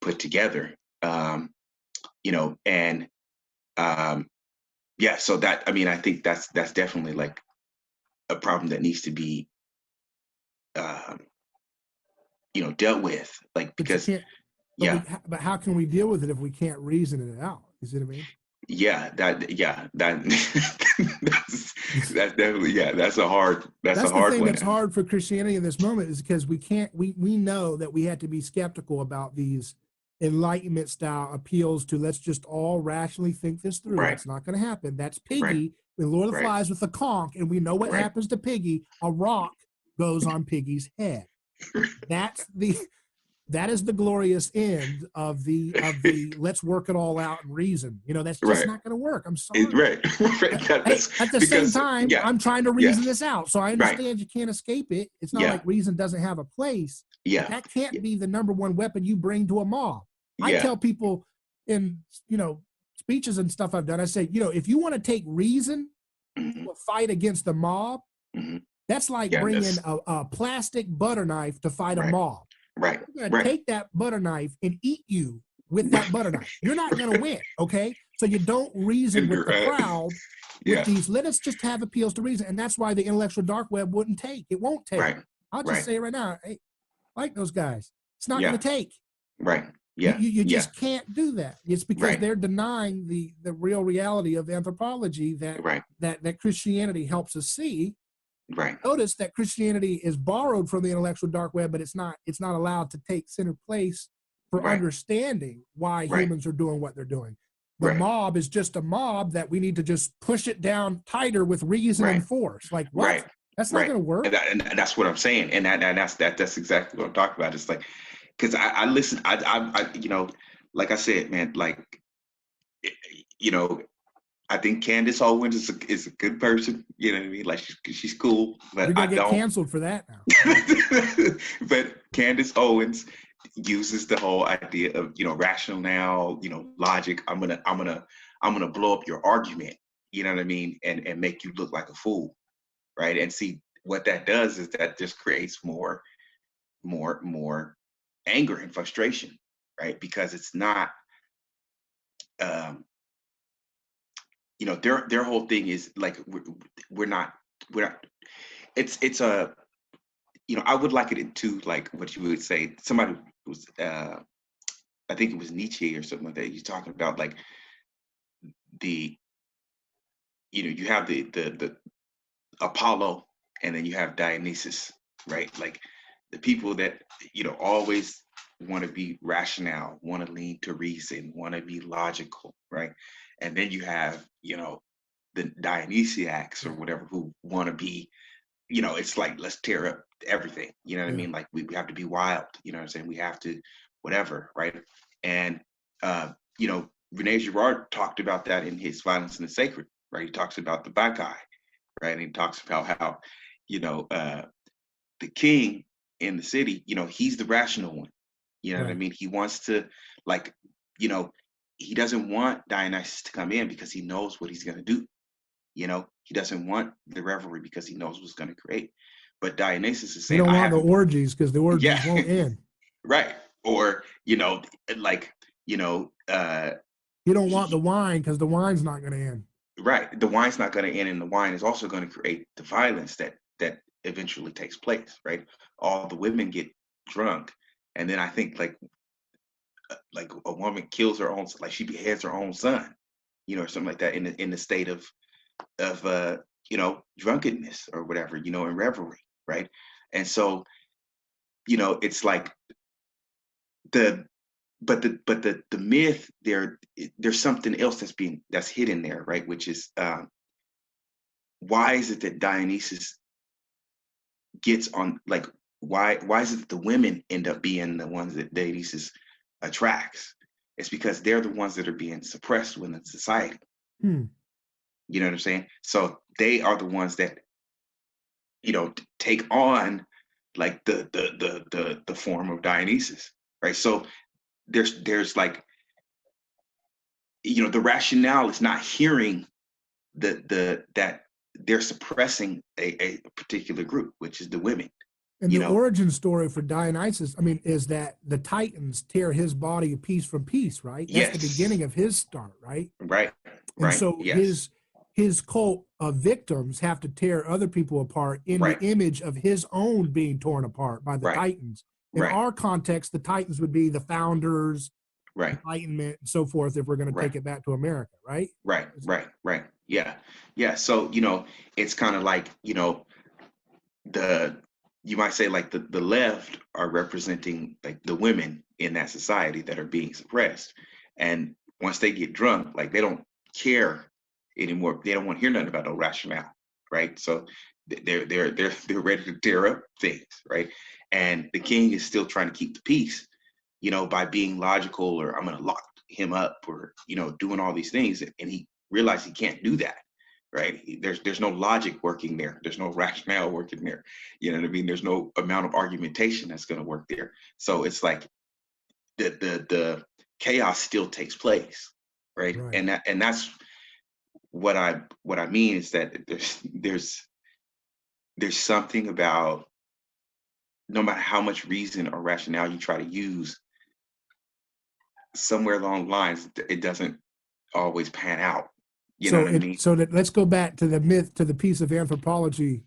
put together. Um, And yeah, so that, I mean, I think that's definitely like a problem that needs to be um, dealt with, like, But you because can't. yeah, But how can we deal with it if we can't reason it out? You see what I mean? that that's definitely, yeah, that's a That's the hard thing one. that's hard for Christianity in this moment, is because we know that we had to be skeptical about these Enlightenment style appeals to, let's just all rationally think this through. Right, That's not going to happen. That's right, Piggy in Lord of the right, Flies with the conch, and we know what right. happens to Piggy. A rock goes on Piggy's head. That's the that is the glorious end of the let's work it all out and reason. That's just Right. not going to work. I'm sorry. Right. Right. Hey, That's at the same because, time, yeah, I'm trying to yeah, reason this out. So I right. understand you can't escape it. It's not Yeah, like reason doesn't have a place, but yeah, that can't yeah, be the number one weapon you bring to a mob. I yeah. tell people in, speeches and stuff I've done, I say, if you want to take reason Hmm. to a fight against the mob, Hmm. that's like Yeah, bringing that's a plastic butter knife to fight a right, mob. right, They're going to right. take that butter knife and eat you with that butter knife. You're not going to win. Okay. So you don't reason with the crowd with Yeah, these. Let us just have appeals to reason. And that's why the intellectual dark web wouldn't take. It won't take. right, I'll just right. say it right now. Hey, like those guys. It's not going Yeah, to take. right. You, Yeah, you, you yeah, just can't do that. It's because right, they're denying the real reality of anthropology right, that Christianity helps us see. right, Notice that Christianity is borrowed from the intellectual dark web, but it's not allowed to take center place for right, understanding why right, humans are doing what they're doing. The right, mob is just a mob that we need to just push it down tighter with reason right, and force. Like, what? right, That's not right. going to work. And that's what I'm saying. And that's exactly what I'm talking about. It's like, because I listen, like I said, man, like, you know, I think Candace Owens is a good person. You know what I mean? Like, she's cool, but You're I going to get don't. canceled for that now. But Candace Owens uses the whole idea of, rational now, logic. I'm gonna blow up your argument. You know what I mean? And make you look like a fool, right? And see what that does is that just creates more anger and frustration, right? Because it's not, um, their whole thing is like, we're not. It's a, I would like it into, like, what you would say. Somebody was, I think it was Nietzsche or something like that. He's talking about, like, the, you have the Apollo, and then you have Dionysus, right? Like, the people that, always want to be rational, want to lean to reason, want to be logical, right? And then you have, the Dionysiacs or Yeah. whatever, who want to be, it's like, let's tear up everything. You know what I Yeah. mean? Like, we have to be wild. You know what I'm saying? We have to, whatever, right? And Rene Girard talked about that in his Violence and the Sacred, right? He talks about the Bacchae, right? And he talks about how, you know, uh, the king in the city, he's the rational one. You know what I Right. mean? He wants to, like, you know, he doesn't want Dionysus to come in because he knows what he's gonna do. He doesn't want the revelry because he knows what's gonna create. But Dionysus is You saying, don't I want the haven't, orgies because the yeah, orgies won't end. right. Or, like, You don't want the he, wine because the wine's not going to end. right, the wine's not going to end, and the wine is also going to create the violence that eventually takes place, right? All the women get drunk, and then I think, like a woman kills her own, like, she beheads her own son, or something like that, in the state of drunkenness or whatever, in revelry, right? And so, it's like, the but the myth there's something else that's hidden there, right? Which is, why is it that Dionysus gets on, like, why is it that the women end up being the ones that Dionysus attracts? It's because they're the ones that are being suppressed within society. Hmm. You know what I'm saying? So they are the ones that, take on, like, the form of Dionysus, right? So there's like, the rationale is not hearing that they're suppressing a particular group, which is the women. And you the know, origin story for Dionysus, I mean, is that the Titans tear his body piece from piece, right? That's the yes, beginning of his start, right? right, And right, so yes, his cult of victims have to tear other people apart in the right, image of his own being torn apart by the right, Titans. In right, our context, the Titans would be the founders, right, Enlightenment, and so forth, if we're going to right, take it back to America, right? right, right, right. Yeah, yeah. So, you know, it's kind of like, you know, the you might say like the left are representing like the women in that society that are being suppressed. And once they get drunk, like they don't care anymore. They don't want to hear nothing about no rationale, right? So they're ready to tear up things, right? And the king is still trying to keep the peace, you know, by being logical, or I'm gonna lock him up, or, you know, doing all these things. And he realized he can't do that, right? There's no logic working there. There's no rationale working there. You know what I mean? There's no amount of argumentation that's going to work there. So it's like the chaos still takes place, right? Right. And that's what I mean is that there's something about, no matter how much reason or rationale you try to use, somewhere along the lines it doesn't always pan out. You know So what I mean? let's go back to the myth, to the piece of anthropology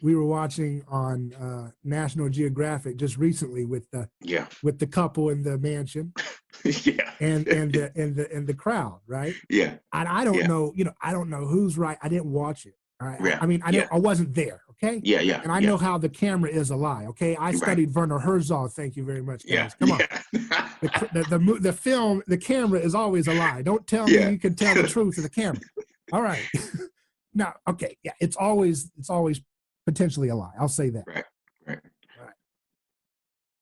we were watching on National Geographic just recently Yeah. with the couple in the mansion Yeah. and the crowd, right? Yeah. And I don't Yeah. know, I don't know who's right. I didn't watch it. Yeah. I mean, Yeah. I wasn't there. Okay. Yeah. Yeah. And I Yeah. know how the camera is a lie. Okay. I Right. studied Werner Herzog. Thank you very much, Yeah. guys. Come on. Yeah. The film, the camera is always a lie. Don't tell me Yeah. you can tell the truth of the camera. All right. Now, okay. Yeah. It's always potentially a lie. I'll say that. Right. Right.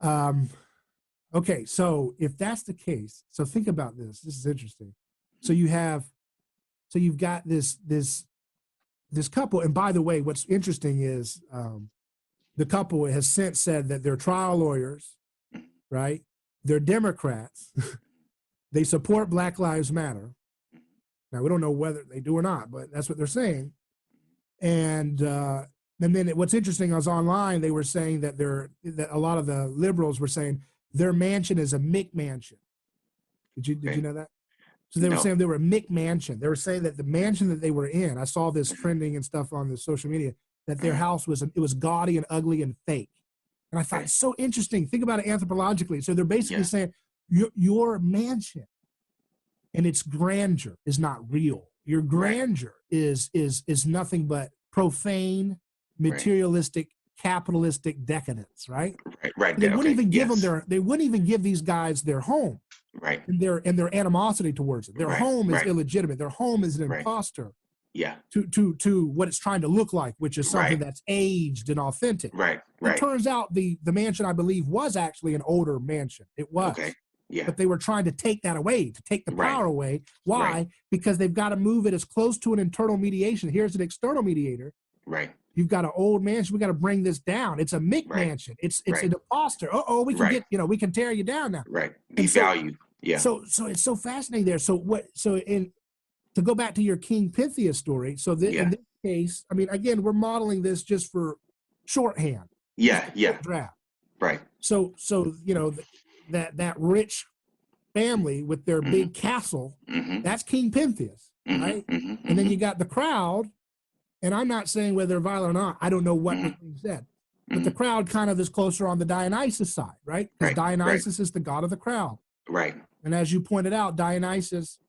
All right. Okay. So if that's the case, so think about this. This is interesting. So you've got this couple, and by the way, what's interesting is the couple has since said that they're trial lawyers, right? They're Democrats. They support Black Lives Matter. Now we don't know whether they do or not, but that's what they're saying. And then what's interesting, I was online, they were saying that that a lot of the liberals were saying their mansion is a McMansion. Did Okay. you know that? So they were No. saying they were a McMansion. They were saying that the mansion that they were in, I saw this trending and stuff on the social media, that their house was gaudy and ugly and fake. And I thought, Okay. it's so interesting. Think about it anthropologically. So they're basically Yeah. saying your mansion and its grandeur is not real. Your grandeur is nothing but profane, materialistic, capitalistic decadence, right? Right. Right. And they wouldn't even give Yes. them they wouldn't even give these guys their home. Right. And their animosity towards it. Their Right. home is Right. illegitimate. Their home is an Right. imposter Yeah. to what it's trying to look like, which is something Right. that's aged and authentic. Right. It Right. turns out the mansion, I believe, was actually an older mansion. It was. Okay. Yeah. But they were trying to take that away, to take the Right. power away. Why? Right. Because they've got to move it as close to an internal mediation. Here's an external mediator. Right. You've got an old mansion. We got to bring this down. It's a Right. McMansion. It's Right. an imposter. We can Right. we can tear you down now. Right. And so- Devalue. Yeah. So it's so fascinating there. To go back to your King Pythia story, Yeah. in this case, I mean, again, we're modeling this just for shorthand. Yeah. Just a Yeah. quick draft. Right. So that rich family with their big castle, Mm-hmm. that's King Pythias, right? Mm-hmm. And then you got the crowd, and I'm not saying whether they're violent or not. I don't know what was being said. But the crowd kind of is closer on the Dionysus side, right? Because Right, Dionysus is the god of the crowd. Right. And as you pointed out, Dionysus,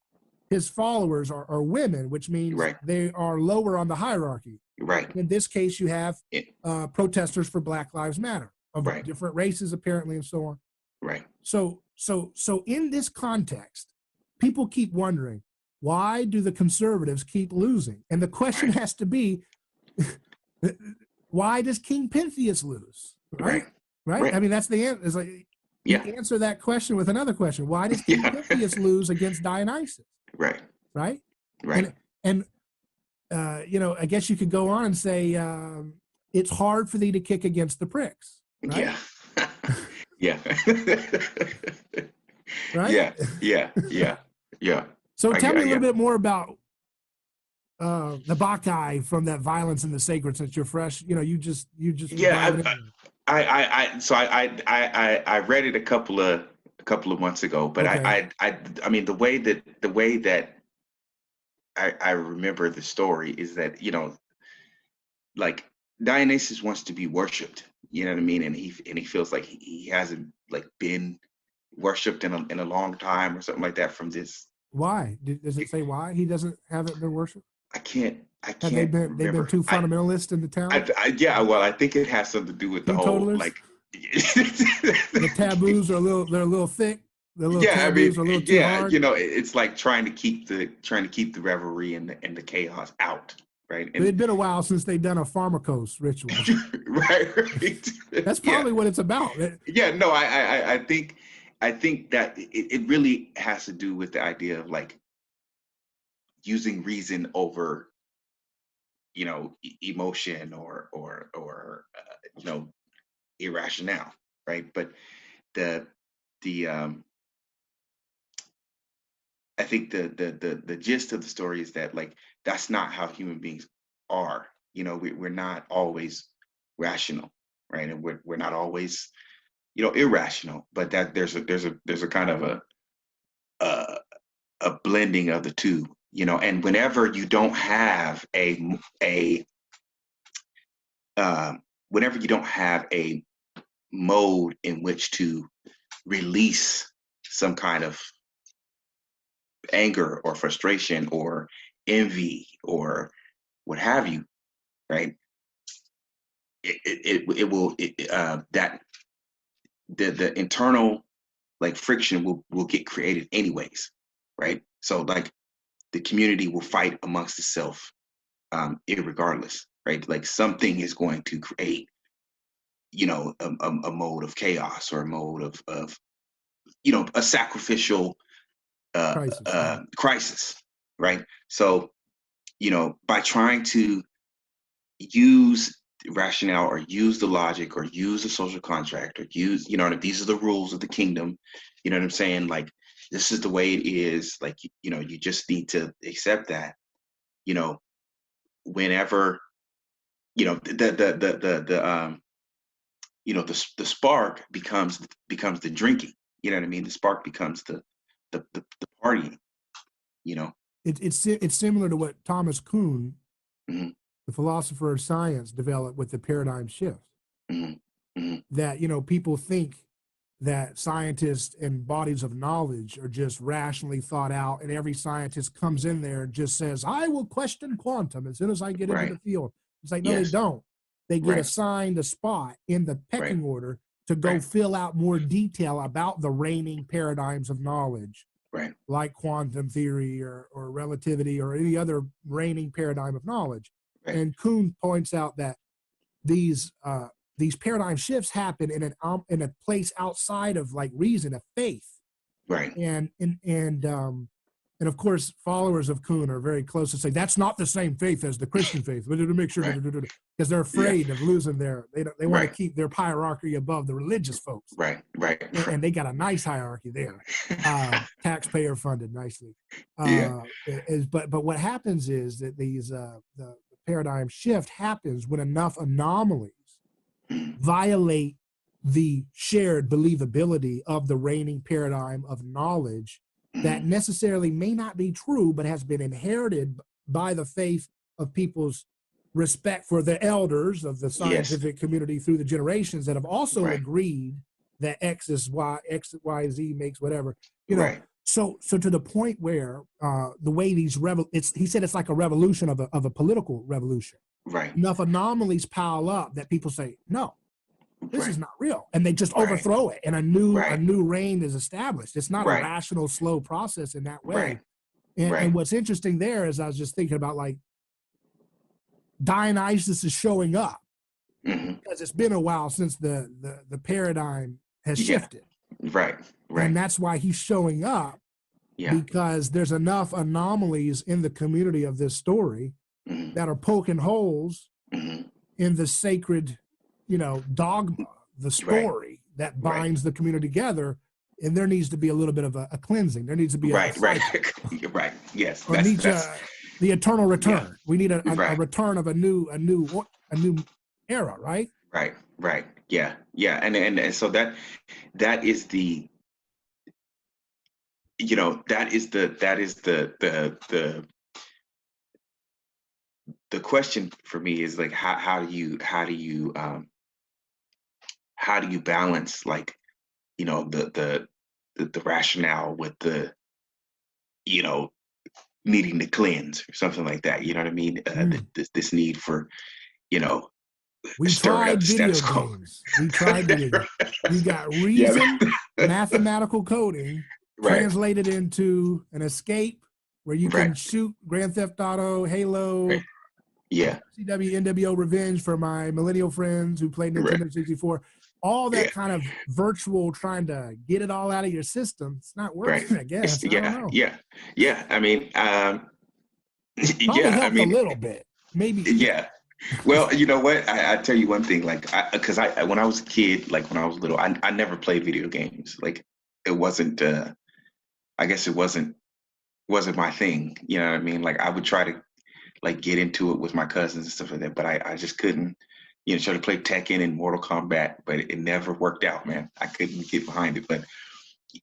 his followers are women, which means Right. they are lower on the hierarchy. Right. In this case, you have It- protesters for Black Lives Matter of Right. different races, apparently, and so on. Right. So in this context, people keep wondering, why do the conservatives keep losing? And the question Right. has to be, why does King Pythias lose? Right? Right. I mean, that's the answer. It's like, Yeah. you answer that question with another question. Why does King Yeah. Pythias lose against Dionysus? Right. Right? Right. And I guess you could go on and say, it's hard for thee to kick against the pricks. Right? Yeah. Yeah. Right? Yeah. Yeah. Yeah. Yeah. So tell me a yeah. little bit more about the Bacchae from that Violence in the Sacred, since you're fresh. You just Yeah. diving in. I read it a couple of months ago, but Okay. I mean the way that I remember the story is that, like, Dionysus wants to be worshipped, you know what I mean? And he feels like he hasn't, like, been worshipped in a long time or something like that from this. Why? Does it say why he doesn't haven't been worshipped? I Have they can't been they've been remember. too fundamentalist in the town? Yeah, well, I think it has something to do with the whole, Teetotalers? like, The taboos are a little thick. The little yeah, I mean, taboos are a little too yeah, hard. it's like trying to keep the revelry and the chaos out, right? But And it'd been a while since they'd done a pharmacos ritual. right. That's Yeah, probably what it's about. yeah. No, I think that it really has to do with the idea of, like, using reason over, emotion or irrationale, right? But the the I think the gist of the story is that, like, that's not how human beings are. We're not always rational, right? And we're not always, irrational. But that there's a kind of a a blending of the two. And a uh, whenever you don't have a mode in which to release some kind of anger or frustration or envy or what have you, right? It will that the internal, like, friction will get created anyways, right? So, like, the community will fight amongst itself, irregardless, right? Like, something is going to create, a mode of chaos, or a mode of a sacrificial Crisis, yeah. crisis, right? So, by trying to use rationale, or use the logic, or use the social contract, or use, these are the rules of the kingdom, you know what I'm saying? Like, this is the way it is. Like, you just need to accept that, you know, whenever, the spark becomes the drinking, you know what I mean? The spark becomes the partying, you know. It's similar to what Thomas Kuhn, Hmm. the philosopher of science, developed with the paradigm shift. Hmm. Hmm. That people think that scientists and bodies of knowledge are just rationally thought out, and every scientist comes in there and just says, I will question quantum as soon as I get into Right. the field. It's like, no, they Yes. don't. They get Right. assigned a spot in the Right. pecking order to go Right. fill out more detail about the reigning paradigms of knowledge, Right. like quantum theory or relativity or any other reigning paradigm of knowledge. Right. And Kuhn points out that these paradigm shifts happen in a place outside of, like, reason, of faith. Right. And of course, followers of Kuhn are very close to say that's not the same faith as the Christian faith, to make sure, Right. because they're Yeah. afraid of losing they want to Right. keep their hierarchy above the religious folks, Right. Right. and they got a nice hierarchy there, taxpayer funded nicely. Yeah. But what happens is that the paradigm shift happens when enough anomalies Mhm. violate the shared believability of the reigning paradigm of knowledge that Mhm. necessarily may not be true, but has been inherited by the faith of people's respect for the elders of the Yes. scientific community through the generations that have also Right. agreed that X is Y, X, Y, Z makes whatever, Right. So to the point where the way these he said it's like a revolution of a political revolution. Right. Enough anomalies pile up that people say, no, this is Right. not real, and they just Right. overthrow it, and a Right. new reign is established. It's not a Right. rational, slow process in that Right. way. And Right. what's interesting there is I was just thinking about, like, Dionysus is showing up Hmm. because it's been a while since the paradigm has Yeah. shifted, Right. and Right. that's why he's showing up, Yeah. because there's enough anomalies in the community of this story Hmm. that are poking holes Hmm. in the sacred, dogma, the Right. story that Right. binds the community together. And there needs to be a little bit of a cleansing. There needs to be a Right. Right. cycle, You're right. Yes. or That's needs that's the eternal yeah. return. We need a Right. return of a new era, right? Right. Right. Yeah. Yeah. And so that is the, the question for me is like, how do you balance, like, the rationale with the, you know, needing to cleanse or something like that. You know what I mean? This need for, you know, We stirring up tried the video status quo. games. We tried video games. You got Yeah. reason, mathematical coding, Right. translated into an escape where you can Right. shoot Grand Theft Auto, Right. Halo, Yeah. CW, NWO Revenge for my millennial friends who played Right. Nintendo 64. All Yeah. that kind of virtual, trying to get it all out of your system. It's not Right. working, I guess. I don't Yeah. know. Yeah. Yeah. I mean, Probably yeah. I helped a mean, little bit. Maybe. yeah. Well, you know what? I tell you one thing, like, because when I was a kid, like when I was little, I never played video games. Like, it wasn't. I guess it wasn't my thing. You know what I mean? Like, I would try to, like, get into it with my cousins and stuff like that, but I just couldn't. Try to play Tekken and Mortal Kombat, but it never worked out, man. I couldn't get behind it. But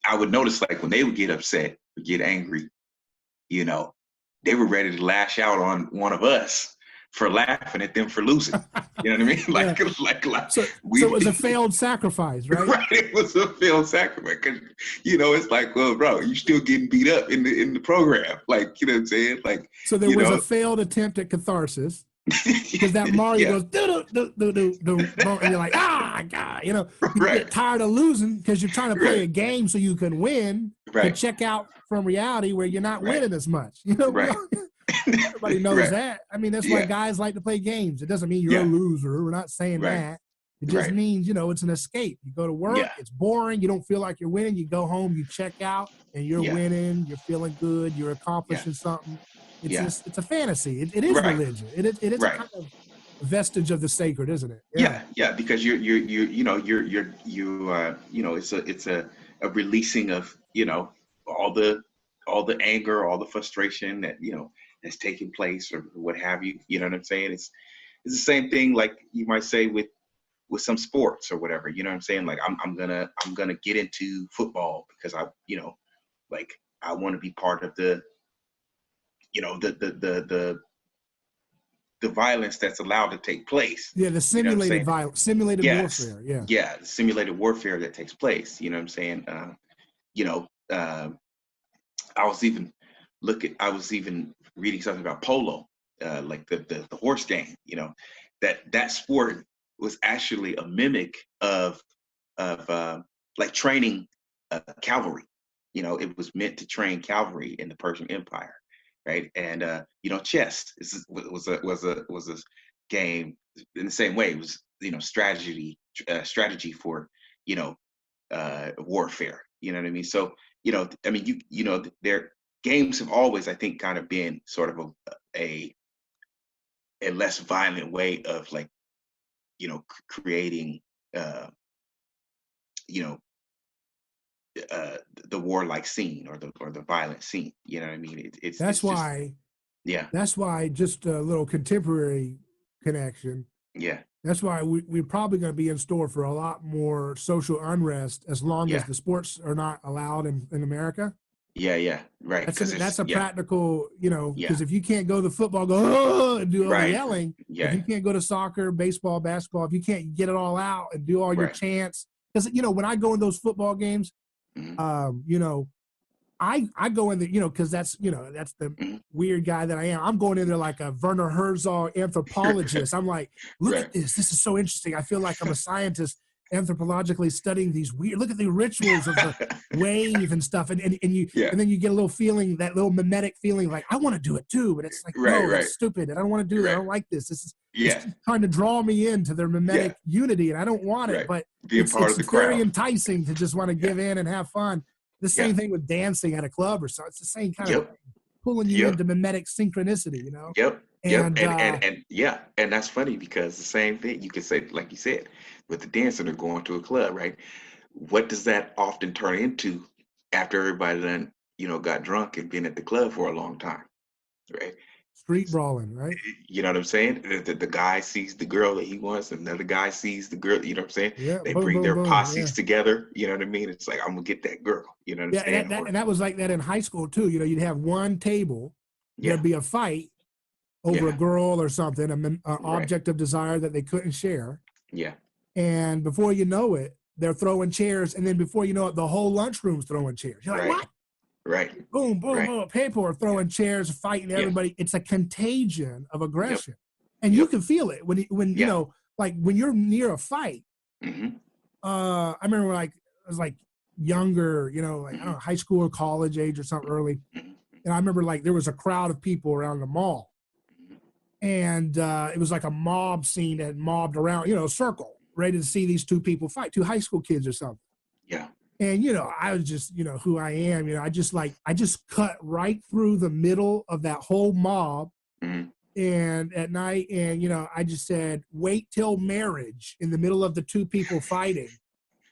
I would notice, like, when they would get upset, or get angry, you know, they were ready to lash out on one of us for laughing at them for losing. You know what I mean? Like, Yeah. like So we, it was a failed sacrifice, right? right? It was a failed sacrifice. 'Cause, it's like, well, bro, you still getting beat up in the program. Like, you know what I'm saying? Like, So there was a failed attempt at catharsis because that Mario yeah, goes do do do do do, and you're like, ah, God, you right, get tired of losing because you're trying to play right, a game so you can win to right, check out from reality where you're not right, winning as much. We right, all, everybody knows right, that. I mean, that's why yeah, guys like to play games. It doesn't mean you're a yeah, loser. We're not saying right, that. It just right, means, it's an escape. You go to work, yeah, it's boring, you don't feel like you're winning. You go home, you check out, and you're yeah, winning, you're feeling good, you're yeah, accomplishing something. yeah, It's a fantasy. It is right, religion. It is a right. kind of vestige of the sacred, isn't it? Yeah. Yeah, yeah, because it's a releasing of, all the anger, all the frustration that, has taken place or what have you. You know what I'm saying? It's the same thing, like you might say with some sports or whatever. You know what I'm saying? Like, I'm gonna get into football because like, I want to be part of the violence that's allowed to take place. Yeah, the You know what I'm simulated saying? violence, simulated Yes, warfare. Yeah. yeah, simulated warfare that takes place. You know what I'm saying? You know, I was even I was even reading something about polo, like the horse game. That sport was actually a mimic of like training cavalry. It was meant to train cavalry in the Persian Empire, right? And chess was a game in the same way. It was strategy for you know warfare. You know what I mean? So I mean, their games have always, I think, kind of been sort of a less violent way of, like, creating uh, you know the warlike scene or the violent scene. You know what I mean? That's It's just, why yeah, just a little contemporary connection. yeah, That's why we're probably going to be in store for a lot more social unrest as long as yeah, the sports are not allowed in America. yeah, yeah, right. Because it's, That's a yeah, practical, yeah, because if you can't go to football, go and do all the right, yelling. If yeah, you can't go to soccer, baseball, basketball, if you can't get it all out and do all your right, chants, because when I go in those football games, hmm, um, you know, I go in there, because that's the hmm, weird guy that I am. I'm going in there like a Werner Herzog anthropologist. I'm like, look right, at this. This is so interesting. I feel like I'm a scientist anthropologically studying these weird. Look at the rituals of the wave and stuff, and yeah, then you get a little feeling, that little mimetic feeling, like I want to do it too, but it's like, right, no, right, that's stupid, and I don't want to do that. I right, don't like this. It's yeah, just trying to draw me into their yeah, mimetic unity, and I don't want it. right. But Being part of the it's very crowd. enticing to just want to Yeah, give in and have fun. The yeah, same thing with dancing at a club or so. It's the same kind of yep, thing, pulling you yep, into mimetic synchronicity, yep, yep, And and yeah, and that's funny because the same thing you could say, like you said, with the dancing or going to a club, right? What does that often turn into after everybody then got drunk and been at the club for a long time, right? Street brawling, right? You know what I'm saying? The guy sees the girl that he wants, another guy sees the girl, you know what I'm saying? Yeah, They boom, bring boom, their boom. Yeah. posses together, you know what I mean? It's like, I'm gonna get that girl, you know what I'm Yeah, and saying? and that was like that in high school too. You know, you'd have one table, Yeah, there'd be a fight over a yeah, girl or something, an right. object of desire that they couldn't share. Yeah, And before you know it, they're throwing chairs. And then before you know it, the whole lunchroom's throwing chairs. You're like, right, what? right, Boom, boom, right. boom. People are Yeah, throwing chairs, fighting yeah, everybody. It's a contagion of yep, aggression. And you yep, can feel it when you yeah. know, like when you're near a fight. Mm-hmm. I remember like I was like younger, you know, like I don't Mm-hmm. know, high school or college age or something early. Mm-hmm. And I remember like there was a crowd of people around the mall, and it was like a mob scene that mobbed around, you know, a circle, ready to see these two people fight, two high school kids or something. Yeah. And you know, I was just, you know, who I am, you know, I just cut right through the middle of that whole mob. Mm-hmm. And at night, and you know, I just said, wait till marriage in the middle of the two people fighting.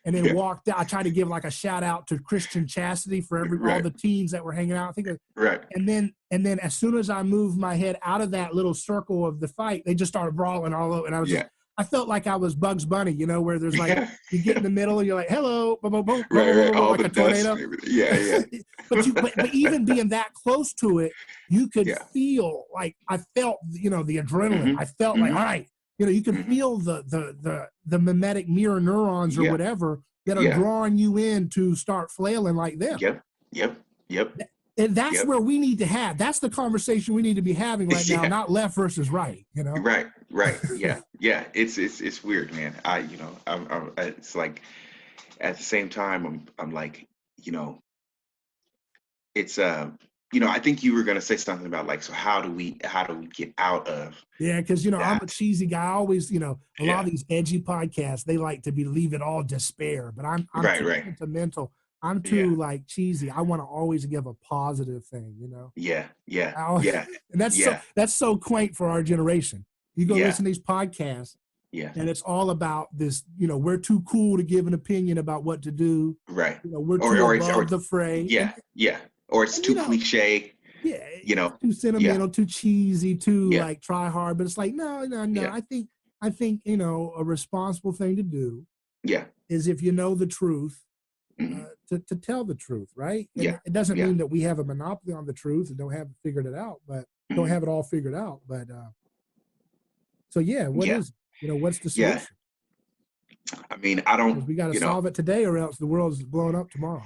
And then Yeah. walked out. I tried to give like a shout out to Christian Chastity for all Right. the teens that were hanging out. I think, Right. and then as soon as I moved my head out of that little circle of the fight, they just started brawling all over. And Yeah. I felt like I was Bugs Bunny, you know, where there's like Yeah. you get in the middle and you're like, hello, boom, boom, boom, boom, Right. boom, Right. boom, boom, All like the a dust tornado. and everything. Yeah. Yeah. But even being that close to it, you could Yeah. feel like I felt, you know, the adrenaline. Mm-hmm. I felt like, Mm-hmm. all right, you know, you can Mm-hmm. feel the mimetic mirror neurons or Yeah. whatever that are Yeah. drawing you in to start flailing like them. Yep. Yep. Yep. And that's Yep. where we need to have. That's the conversation we need to be having right now, Yeah. not left versus right. You know. Right. Right. Yeah. Yeah. It's weird, man. It's like at the same time, I'm like, you know, it's I think you were gonna say something about like, so how do we get out of Yeah, because you know I'm that? a cheesy guy. I always, you know, a lot of Yeah. these edgy podcasts they like to leave it all despair, but I'm Right. too Right. sentimental. I'm Yeah. too like cheesy. I want to always give a positive thing, you know. Yeah. Yeah. I always, Yeah. and Yeah. that's so quaint for our generation. You go Yeah. listen to these podcasts, Yeah. and it's all about this. You know, we're too cool to give an opinion about what to do. Right. You know, we're Or too or it's or above the fray, yeah. Yeah. Or it's and you too know, cliche. yeah, You it's know. too Yeah. sentimental, too cheesy, too Yeah. like try hard. But it's like, no, no, no. Yeah. I think you know, a responsible thing to do Yeah. is if you know the truth, Hmm. to tell the truth, right? And Yeah. it doesn't Yeah. mean that we have a monopoly on the truth and don't have figured it out, but don't Hmm. have it all figured out. But so yeah, what Yeah. is it? You know, what's the Yeah. solution? I mean, I Because don't. we got to solve it today, or else the world is blowing up tomorrow.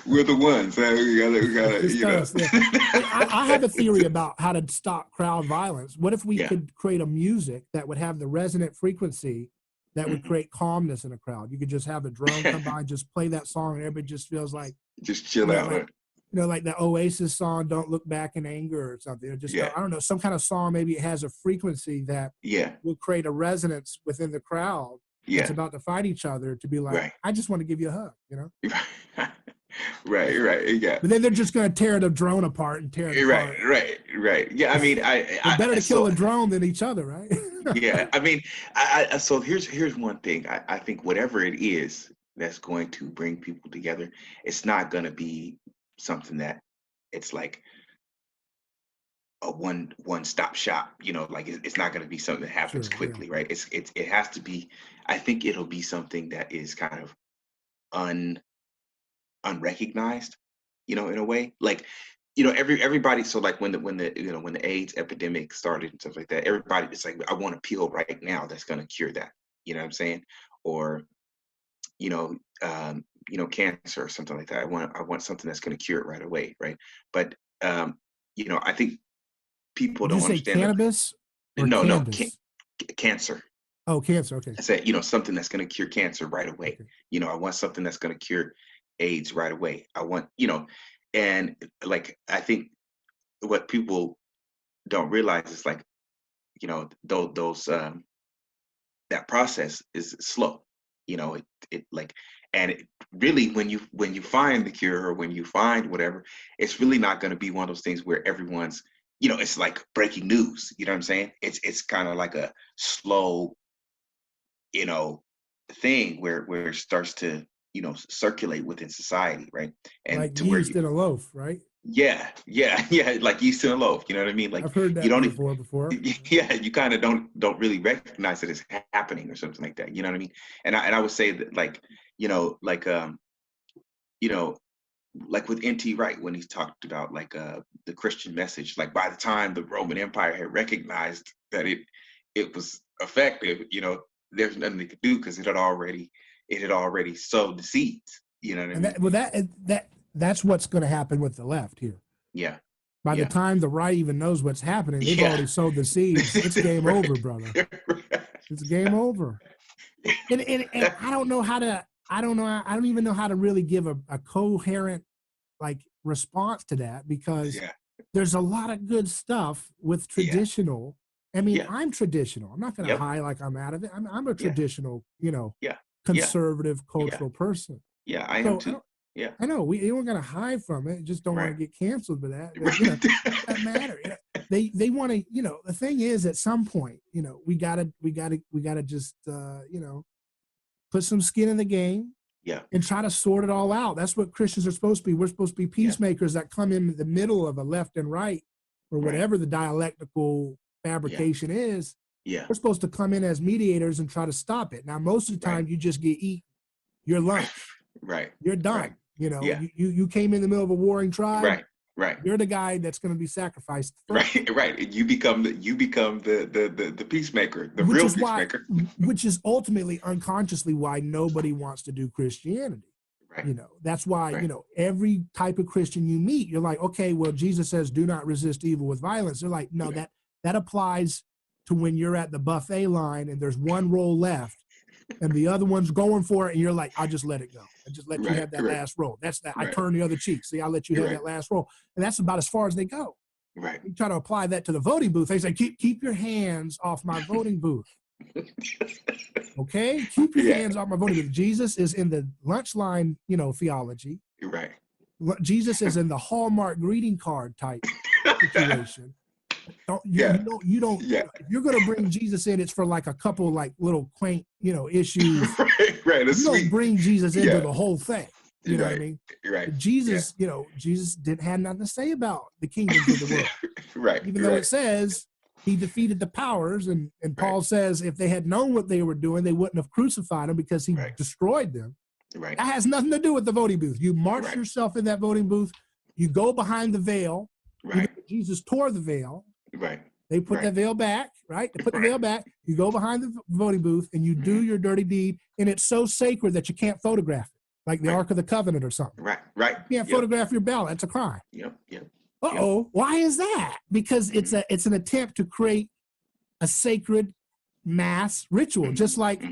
We're the ones. We gotta, Just us. Yeah. I have a theory about how to stop crowd violence. What if we Yeah. could create a music that would have the resonant frequency that would Mhm. create calmness in a crowd? You could just have a drone come by and just play that song, and everybody just feels like, Just you chill know, out. like Huh? like the Oasis song, "Don't Look Back in Anger" or something. Or just Yeah. I don't know, some kind of song. Maybe it has a frequency that Yeah. will create a resonance within the crowd that's Yeah. about to fight each other to be like, Right. I just want to give you a hug, you know. Right. Right. Yeah. But then they're just going to tear the drone apart and tear it Right. apart. Right. Right. Yeah. I mean, But better to kill so the drone than each other, right? yeah. I mean, so here's one thing. I think whatever it is that's going to bring people together, it's not going to be something that it's like a one stop shop. Like it's not going to be something that happens Sure, yeah. quickly, right? It has to be. I think it'll be something that is kind of un unrecognized, in a way. Like, everybody. So like when the AIDS epidemic started and stuff like that, everybody, it's like, I want a pill right now that's going to cure that. You know what I'm saying? Or you know, cancer or something like that. I want something that's going to cure it right away, right? But I think people Did you don't say understand that. cannabis or No, no, Candace? cancer. Oh, cancer. Okay. I said, something that's going to cure cancer right away. Okay. I want something that's going to cure AIDS right away. I want, and like, I think what people don't realize is like, those that process is slow. It like, and it really, when you find the cure or when you find whatever, it's really not going to be one of those things where everyone's, it's like breaking news. You know what I'm saying? It's kind of like a slow, you know, thing where it starts to, circulate within society, right? And Like to where yeast in a loaf, right? yeah, like yeast in a loaf. You know what I mean? Like I've heard you that don't, before. yeah, you kind of don't really recognize it as happening or something like that. You know what I mean? And I would say that like, you know, like with N.T. Wright when he's talked about like the Christian message, like by the time the Roman Empire had recognized that it was effective, there's nothing they could do because it had already sowed the seeds. You know what I And mean? that's what's going to happen with the left here. Yeah. By the Yeah. time the right even knows what's happening, they've Yeah. already sowed the seeds. It's game Right. over, brother. It's game over. And I don't know how to. I don't even know how to really give a coherent like response to that, because Yeah. there's a lot of good stuff with traditional. I mean, Yeah. I'm traditional. I'm not going to Yep. hide like I'm out of it. I'm a Yeah. traditional, Yeah. Yeah. conservative cultural person. Yeah. I So am too. Yeah. I know we don't got to hide from it. Just don't want Right. to get canceled for that. But, it doesn't matter. They want to. The thing is, at some point, we gotta just put some skin in the game. Yeah. And try to sort it all out. That's what Christians are supposed to be. We're supposed to be peacemakers that come in the middle of a left and right, or whatever the dialectical fabrication is. Yeah. We're supposed to come in as mediators and try to stop it. Now, most of the time, you just get eaten. Your lunch. Right. You're done. Right. Yeah. You came in the middle of a warring tribe. Right. Right. You're the guy that's going to be sacrificed first. Right. Right. You become the peacemaker, the real peacemaker. Which is ultimately unconsciously why nobody wants to do Christianity. Right. That's why, every type of Christian you meet, you're like, okay, well, Jesus says, do not resist evil with violence. They're like, no, that applies to when you're at the buffet line and there's one roll left and the other one's going for it. And you're like, I'll just let it go. I just let you have that last roll. That's that. I turn the other cheek. See, I'll let you have that last roll. And that's about as far as they go. Right. You try to apply that to the voting booth. They say, keep your hands off my voting booth. Okay, keep your hands off my voting booth. Jesus is in the lunch line, theology. You're right. Jesus is in the Hallmark greeting card type situation. You don't. If you're going to bring Jesus in, it's for like a couple like little quaint, issues. Right. You don't bring Jesus into the whole thing. You know what I mean? Right. Jesus, Jesus didn't have nothing to say about the kingdoms of the world. Right. Even though it says he defeated the powers, and Paul says if they had known what they were doing, they wouldn't have crucified him because he destroyed them. Right. That has nothing to do with the voting booth. You march yourself in that voting booth. You go behind the veil. Right. Jesus tore the veil. Right. They put that veil back, right? They put the veil back. You go behind the voting booth and you do your dirty deed, and it's so sacred that you can't photograph it, like the Ark of the Covenant or something. Right. You can't photograph your ballot. It's a crime. Yep. Uh-oh. Why is that? Because it's an attempt to create a sacred mass ritual, just like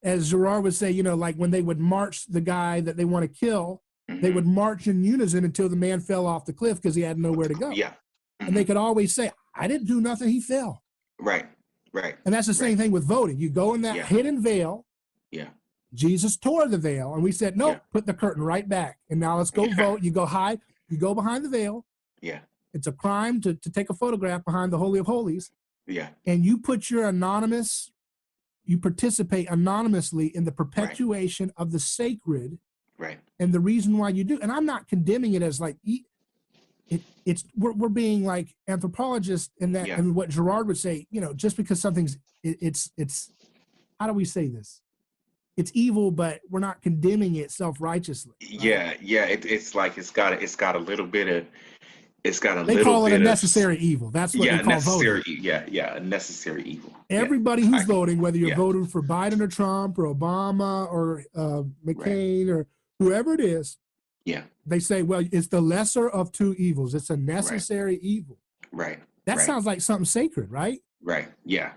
as Girard would say, like when they would march the guy that they want to kill, they would march in unison until the man fell off the cliff because he had nowhere to go. Yeah. And they could always say, I didn't do nothing, he fell. Right. And that's the same thing with voting. You go in that hidden veil. Yeah. Jesus tore the veil, and we said, no, put the curtain right back. And now let's go vote. You go hide, you go behind the veil. Yeah. It's a crime to take a photograph behind the Holy of Holies. Yeah. And you participate anonymously in the perpetuation of the sacred. Right. And the reason why you do, and I'm not condemning it as like, we're being like anthropologists in that, and what Girard would say, just because something's, it's, how do we say this? It's evil, but we're not condemning it self-righteously. Right? Yeah. It's like, it's got a little bit of, they call it a necessary evil. That's what they call voting. A necessary evil. Everybody who's voting, whether you're voting for Biden or Trump or Obama or McCain or whoever it is, they say, well, it's the lesser of two evils. It's a necessary evil. Right. That sounds like something sacred, right? Right. Yeah.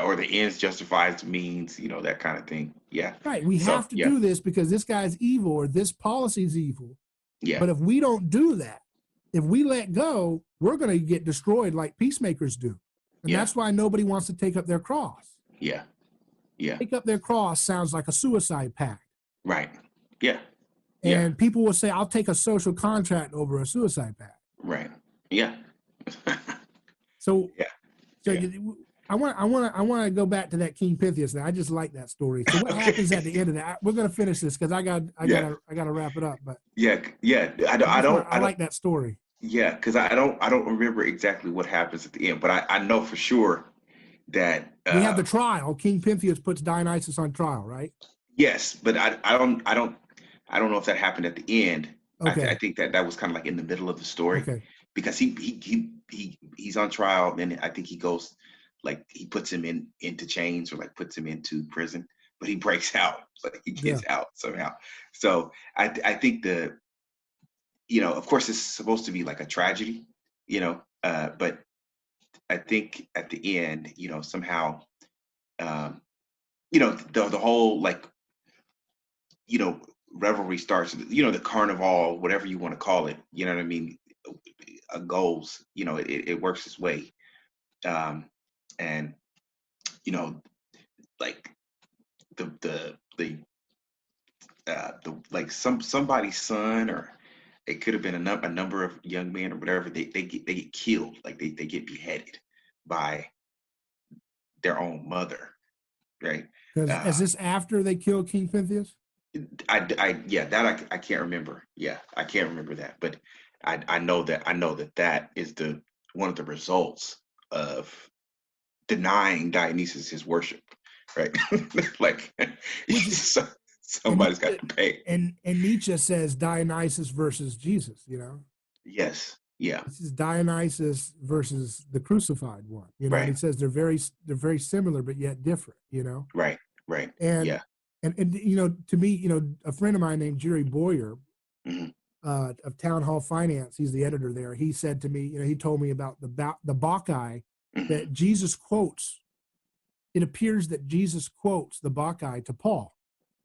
Or the ends justifies the means, that kind of thing. Yeah. Right. We have to do this because this guy's evil or this policy's evil. Yeah. But if we don't do that, if we let go, we're going to get destroyed like peacemakers do. And that's why nobody wants to take up their cross. Yeah. Take up their cross sounds like a suicide pact. Right. Yeah. And people will say, I'll take a social contract over a suicide pact. Right. Yeah. So I want to go back to that King Pentheus now. I just like that story. So what happens at the end of that? We're going to finish this because I got to wrap it up. But I like that story. Yeah, because I don't remember exactly what happens at the end, but I know for sure that We have the trial. King Pentheus puts Dionysus on trial, right? yes, but I don't know if that happened at the end. I Okay. think that was kind of like in the middle of the story, Okay. because he's on trial, and then I think he goes, like, he puts him into chains, or like puts him into prison, but he breaks out, like he Yeah. gets out somehow. So I think of course it's supposed to be like a tragedy, but I think at the end, somehow, um, the whole, like, you know, revelry starts, the carnival, whatever you want to call it, you know what I mean, goes, it works its way. Um, and, like the like somebody's son, or it could have been a number of young men or whatever, they get killed, like they get beheaded by their own mother, right? Because is Uh, this after they kill King Pentheus? yeah, that I can't remember. Yeah, I can't remember that, but I know that is the one of the results of denying Dionysus his worship, right? Like, Which is so, and somebody's got to pay. and Nietzsche says Dionysus versus Jesus. Yes, yeah, This is Dionysus versus the crucified one. And right, he says they're very similar but yet different. right, right, And yeah, to me, a friend of mine named Jerry Boyer hmm of Town Hall Finance, he's the editor there. He said to me, he told me about the Bacchae hmm that Jesus quotes. It appears that Jesus quotes the Bacchae to Paul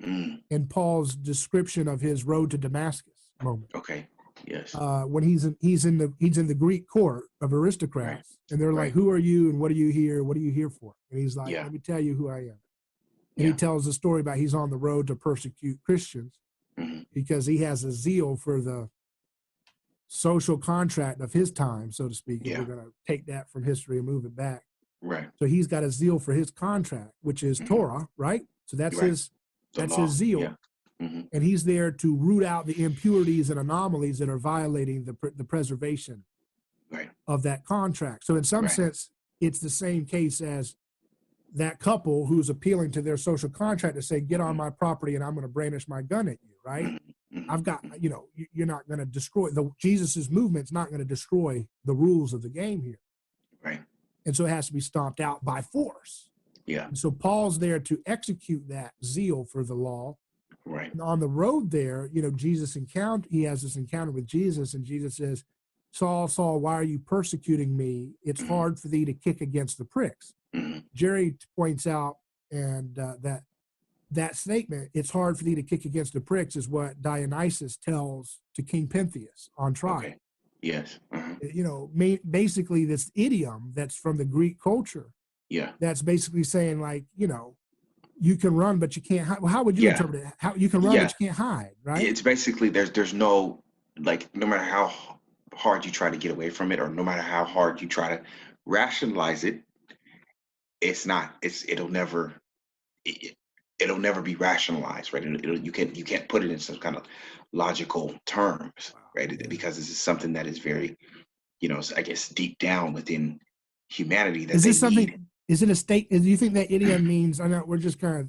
mm, in Paul's description of his road to Damascus moment. okay, yes, When he's in the Greek court of right, aristocrats, and they're like, right, "Who are you, and what are you here? What are you here for?" And he's like, yeah, "Let me tell you who I am." And he yeah, tells the story about he's on the road to persecute Christians hmm because he has a zeal for the social contract of his time, so to speak, if we're yeah, going to take that from history and move it back. right, So he's got a zeal for his contract, which is hmm Torah, right? So that's right, his the that's his law, yeah, zeal, hmm and he's there to root out the impurities and anomalies that are violating the preservation right, of that contract. So in some right, sense, it's the same case as that couple who's appealing to their social contract to say, "Get on hmm my property, and I'm going to brandish my gun at you." Right? hmm hmm I've got, you're not going to destroy Jesus's movement's not going to destroy the rules of the game here. right, And so it has to be stomped out by force. yeah, And so Paul's there to execute that zeal for the law. right, And on the road there, he has this encounter with Jesus, and Jesus says, "Saul, Saul, why are you persecuting me? It's hmm hard for thee to kick against the pricks." hmm Jerry points out, and that statement, "It's hard for thee to kick against the pricks," is what Dionysus tells to King Pentheus on trial. okay, yes, Basically this idiom that's from the Greek culture yeah, that's basically saying, like, you can run but you can't hide. Well, how would you yeah, interpret it? How you can run but yeah. you can't hide, right? It's basically, there's no, like, no matter how hard you try to get away from it, or no matter how hard you try to rationalize it, it'll never, it, it'll never be rationalized, right? You can't put it in some kind of logical terms, Wow. right? Yeah. Because this is something that is very, I guess, deep down within humanity, that Is they this need. something? Is it a state? Do you think that idiom means? I know we're just kind of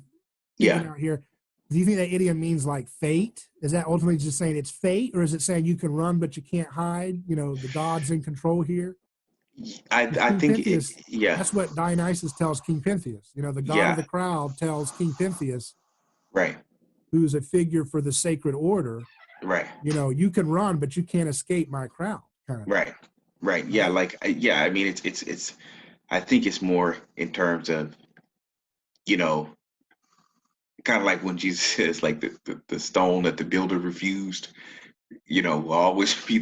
thinking Yeah. out here. Do you think that idiom means like fate? Is that ultimately just saying it's fate, or is it saying you can run but you can't hide? The God's in control here. Because I King think Pentheus, yeah, that's what Dionysus tells King Pentheus. The god of yeah, the crowd tells King Pentheus, right, who's a figure for the sacred order, right, you can run, but you can't escape my crowd, kind of thing, right, right. Yeah, right? like, yeah. I mean, it's. I think it's more in terms of, you know, kind of like when Jesus says, like, the stone that the builder refused, will always be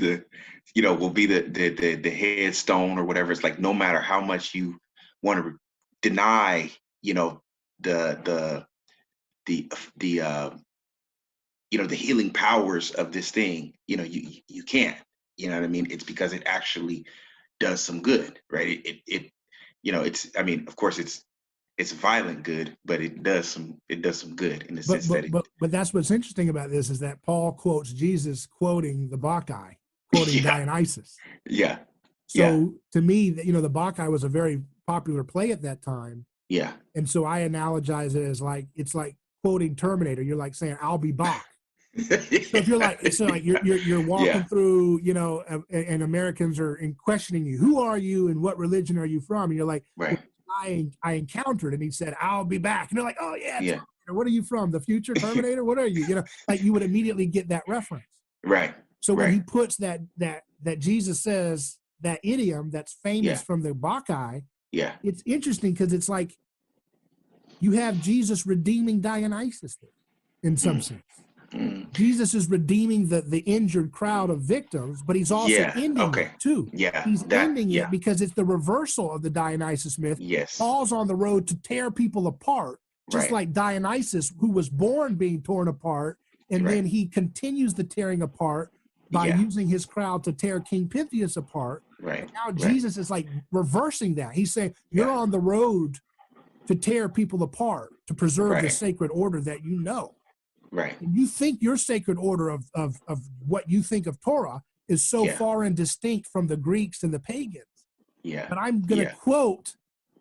will be the headstone or whatever. It's like, no matter how much you want to deny, the the the the healing powers of this thing, you can't. You know what I mean? It's because it actually does some good, right? It's, I mean, of course, it's violent good, but it does some good, in the sense that But that's what's interesting about this is that Paul quotes Jesus quoting the Bacchae, quoting Yeah. Dionysus. Yeah. Yeah. So to me, the Bacchae was a very popular play at that time. Yeah. And so I analogize it as like, it's like quoting Terminator. You're like saying, I'll be Bach. So if you're like, it's like you're walking Yeah. through, and Americans are questioning you, who are you and what religion are you from? And you're like, Right. well, I encountered, and he said, I'll be back. And they're like, oh yeah, Yeah. Terminator. What are you from? The future Terminator? What are you? Like you would immediately get that reference. Right. So when Right. he puts that Jesus says that idiom that's famous Yeah. from the Bacchae, Yeah. it's interesting because it's like you have Jesus redeeming Dionysus there in some sense. Mm. Jesus is redeeming the injured crowd of victims, but he's also Yeah. ending Okay. it too. Yeah. He's That. ending Yeah. it because it's the reversal of the Dionysus myth. Yes. Paul's on the road to tear people apart, just Right. like Dionysus, who was born being torn apart, and Right. then he continues the tearing apart by Yeah. using his crowd to tear King Pentheus apart. Right. And now Right. Jesus is like reversing that. He's saying, you're Yeah. on the road to tear people apart, to preserve the Right. sacred order that you know. Right. And you think your sacred order of what you think of Torah is so Yeah. far and distinct from the Greeks and the pagans. Yeah. But I'm going to Yeah. quote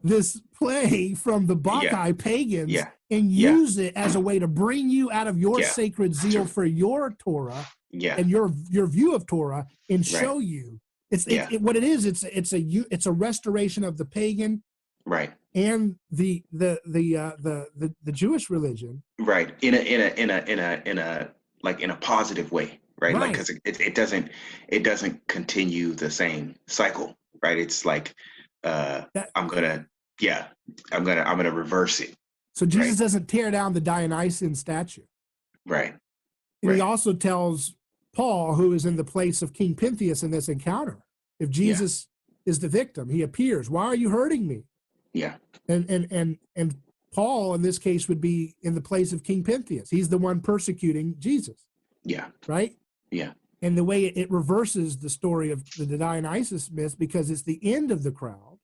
this play from the Bacchae pagans Yeah. and Yeah. use it as a way to bring you out of your Yeah. sacred zeal for your Torah Yeah. and your view of Torah and show Right. you it's Yeah. what it is. It's a restoration of the pagan Right. and the Jewish religion. Right. In a like in a positive way. Right. Like, Right. because it doesn't continue the same cycle. Right. It's like I'm gonna reverse it. So Jesus Right. doesn't tear down the Dionysian statue. Right. And he Right. also tells Paul, who is in the place of King Pentheus in this encounter, if Jesus is the victim, he appears. Why are you hurting me? Yeah. And Paul in this case would be in the place of King Pentheus. He's the one persecuting Jesus. Yeah. Right? Yeah. And the way it reverses the story of the Dionysus myth, because it's the end of the crowd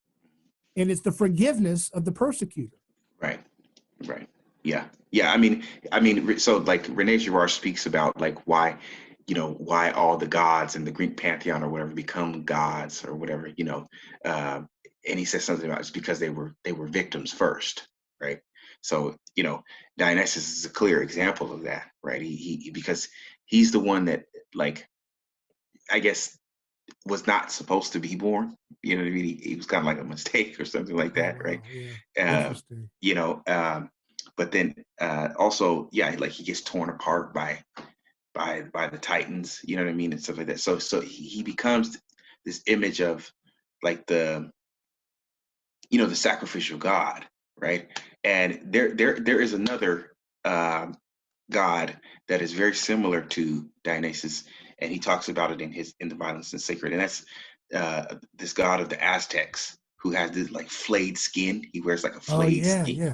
and it's the forgiveness of the persecutor. Right. Right. Yeah. Yeah. I mean, so like Rene Girard speaks about like why all the gods in the Greek pantheon or whatever become gods or whatever, and he says something about it's because they were victims first, right? So, Dionysus is a clear example of that, right? He because he's the one that, like, I guess was not supposed to be born. You know what I mean? He was kind of like a mistake or something like that, right? Yeah. Interesting. But then also, yeah, like he gets torn apart by the Titans, you know what I mean, and stuff like that. So he becomes this image of like the sacrificial God, right? And there is another God that is very similar to Dionysus, and he talks about it in the Violence and Sacred, and that's this god of the Aztecs who has this like flayed skin. He wears like a flayed skin.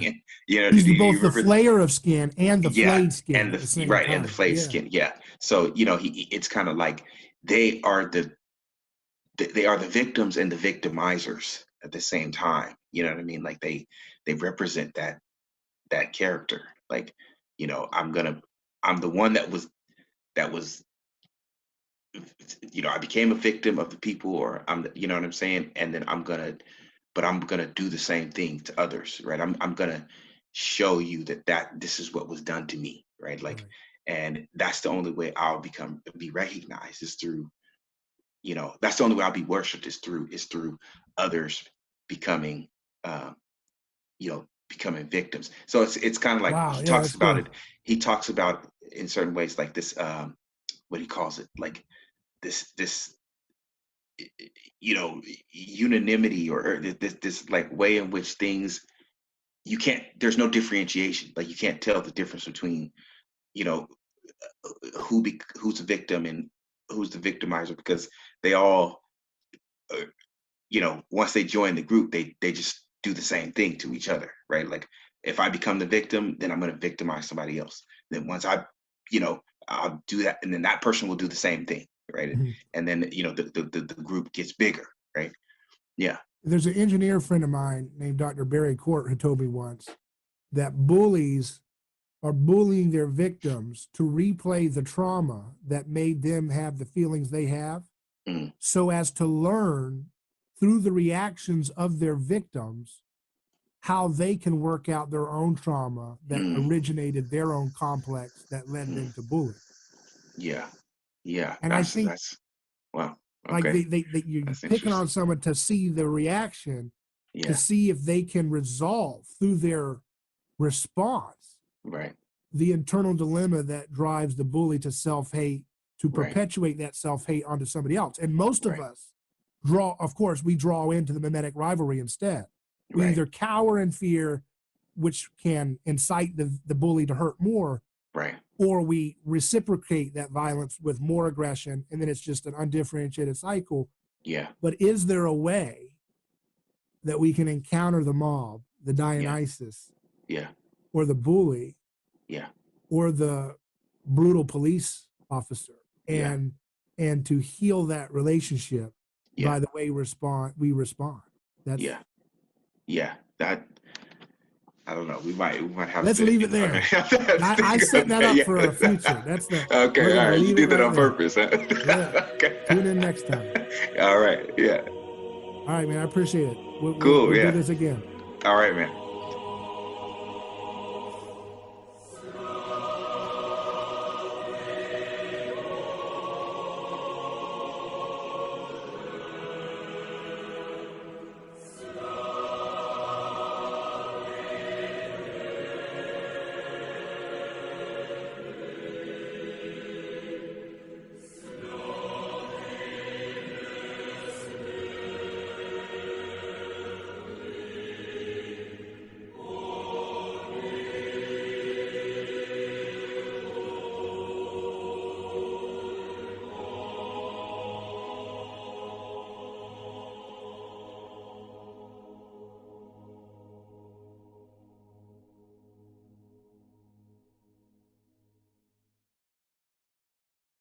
Yeah. He's both the flayer of skin and the flayed skin. And the flayed skin. Yeah. So it's kind of like they are the victims and the victimizers at the same time. You know what I mean? Like they represent that character. Like, I'm the one that was I became a victim of the people, or you know what I'm saying? And then I'm gonna do the same thing to others, right? I'm gonna show you that this is what was done to me, right? Like, and that's the only way I'll be recognized is through, that's the only way I'll be worshipped is through others becoming, becoming victims. So it's kind of like he talks about it. He talks about in certain ways like this, what he calls it, like this unanimity or this like way in which things there's no differentiation. Like you can't tell the difference between who's a victim and who's the victimizer, because they all once they join the group, they just do the same thing to each other, right? Like if I become the victim, then I'm going to victimize somebody else. Then once I'll do that, and then that person will do the same thing, right? Mm-hmm. And then the group gets bigger, right? Yeah. There's an engineer friend of mine named Dr. Barry Court who told me once that bullies are bullying their victims to replay the trauma that made them have the feelings they have. so as to learn through the reactions of their victims how they can work out their own trauma that originated their own complex that led them to bullying. Yeah. Yeah. And I think That's wow. like Okay. you're That's picking on interesting. someone to see the reaction, to Yeah. see if they can resolve through their response Right. the internal dilemma that drives the bully to self-hate, to Right. perpetuate that self-hate onto somebody else. And most of Right. us we draw into the mimetic rivalry instead. We Right. either cower in fear, which can incite the bully to hurt more, Right. or we reciprocate that violence with more aggression, and then it's just an undifferentiated cycle. Yeah. But is there a way that we can encounter the mob, the Dionysus, Yeah. or the bully, Yeah. or the brutal police officer, Yeah. and to heal that relationship Yeah. by the way we respond? That's Yeah. Yeah. That I don't know. We might have let's to. leave it there. I set that up for a future. That's the okay. we're All gonna right. You leave did it that right on there. purpose, huh? Yeah. Okay. Tune in next time. All right. Yeah. All right, man. I appreciate it. We'll Cool. do Yeah. this again. All right, man.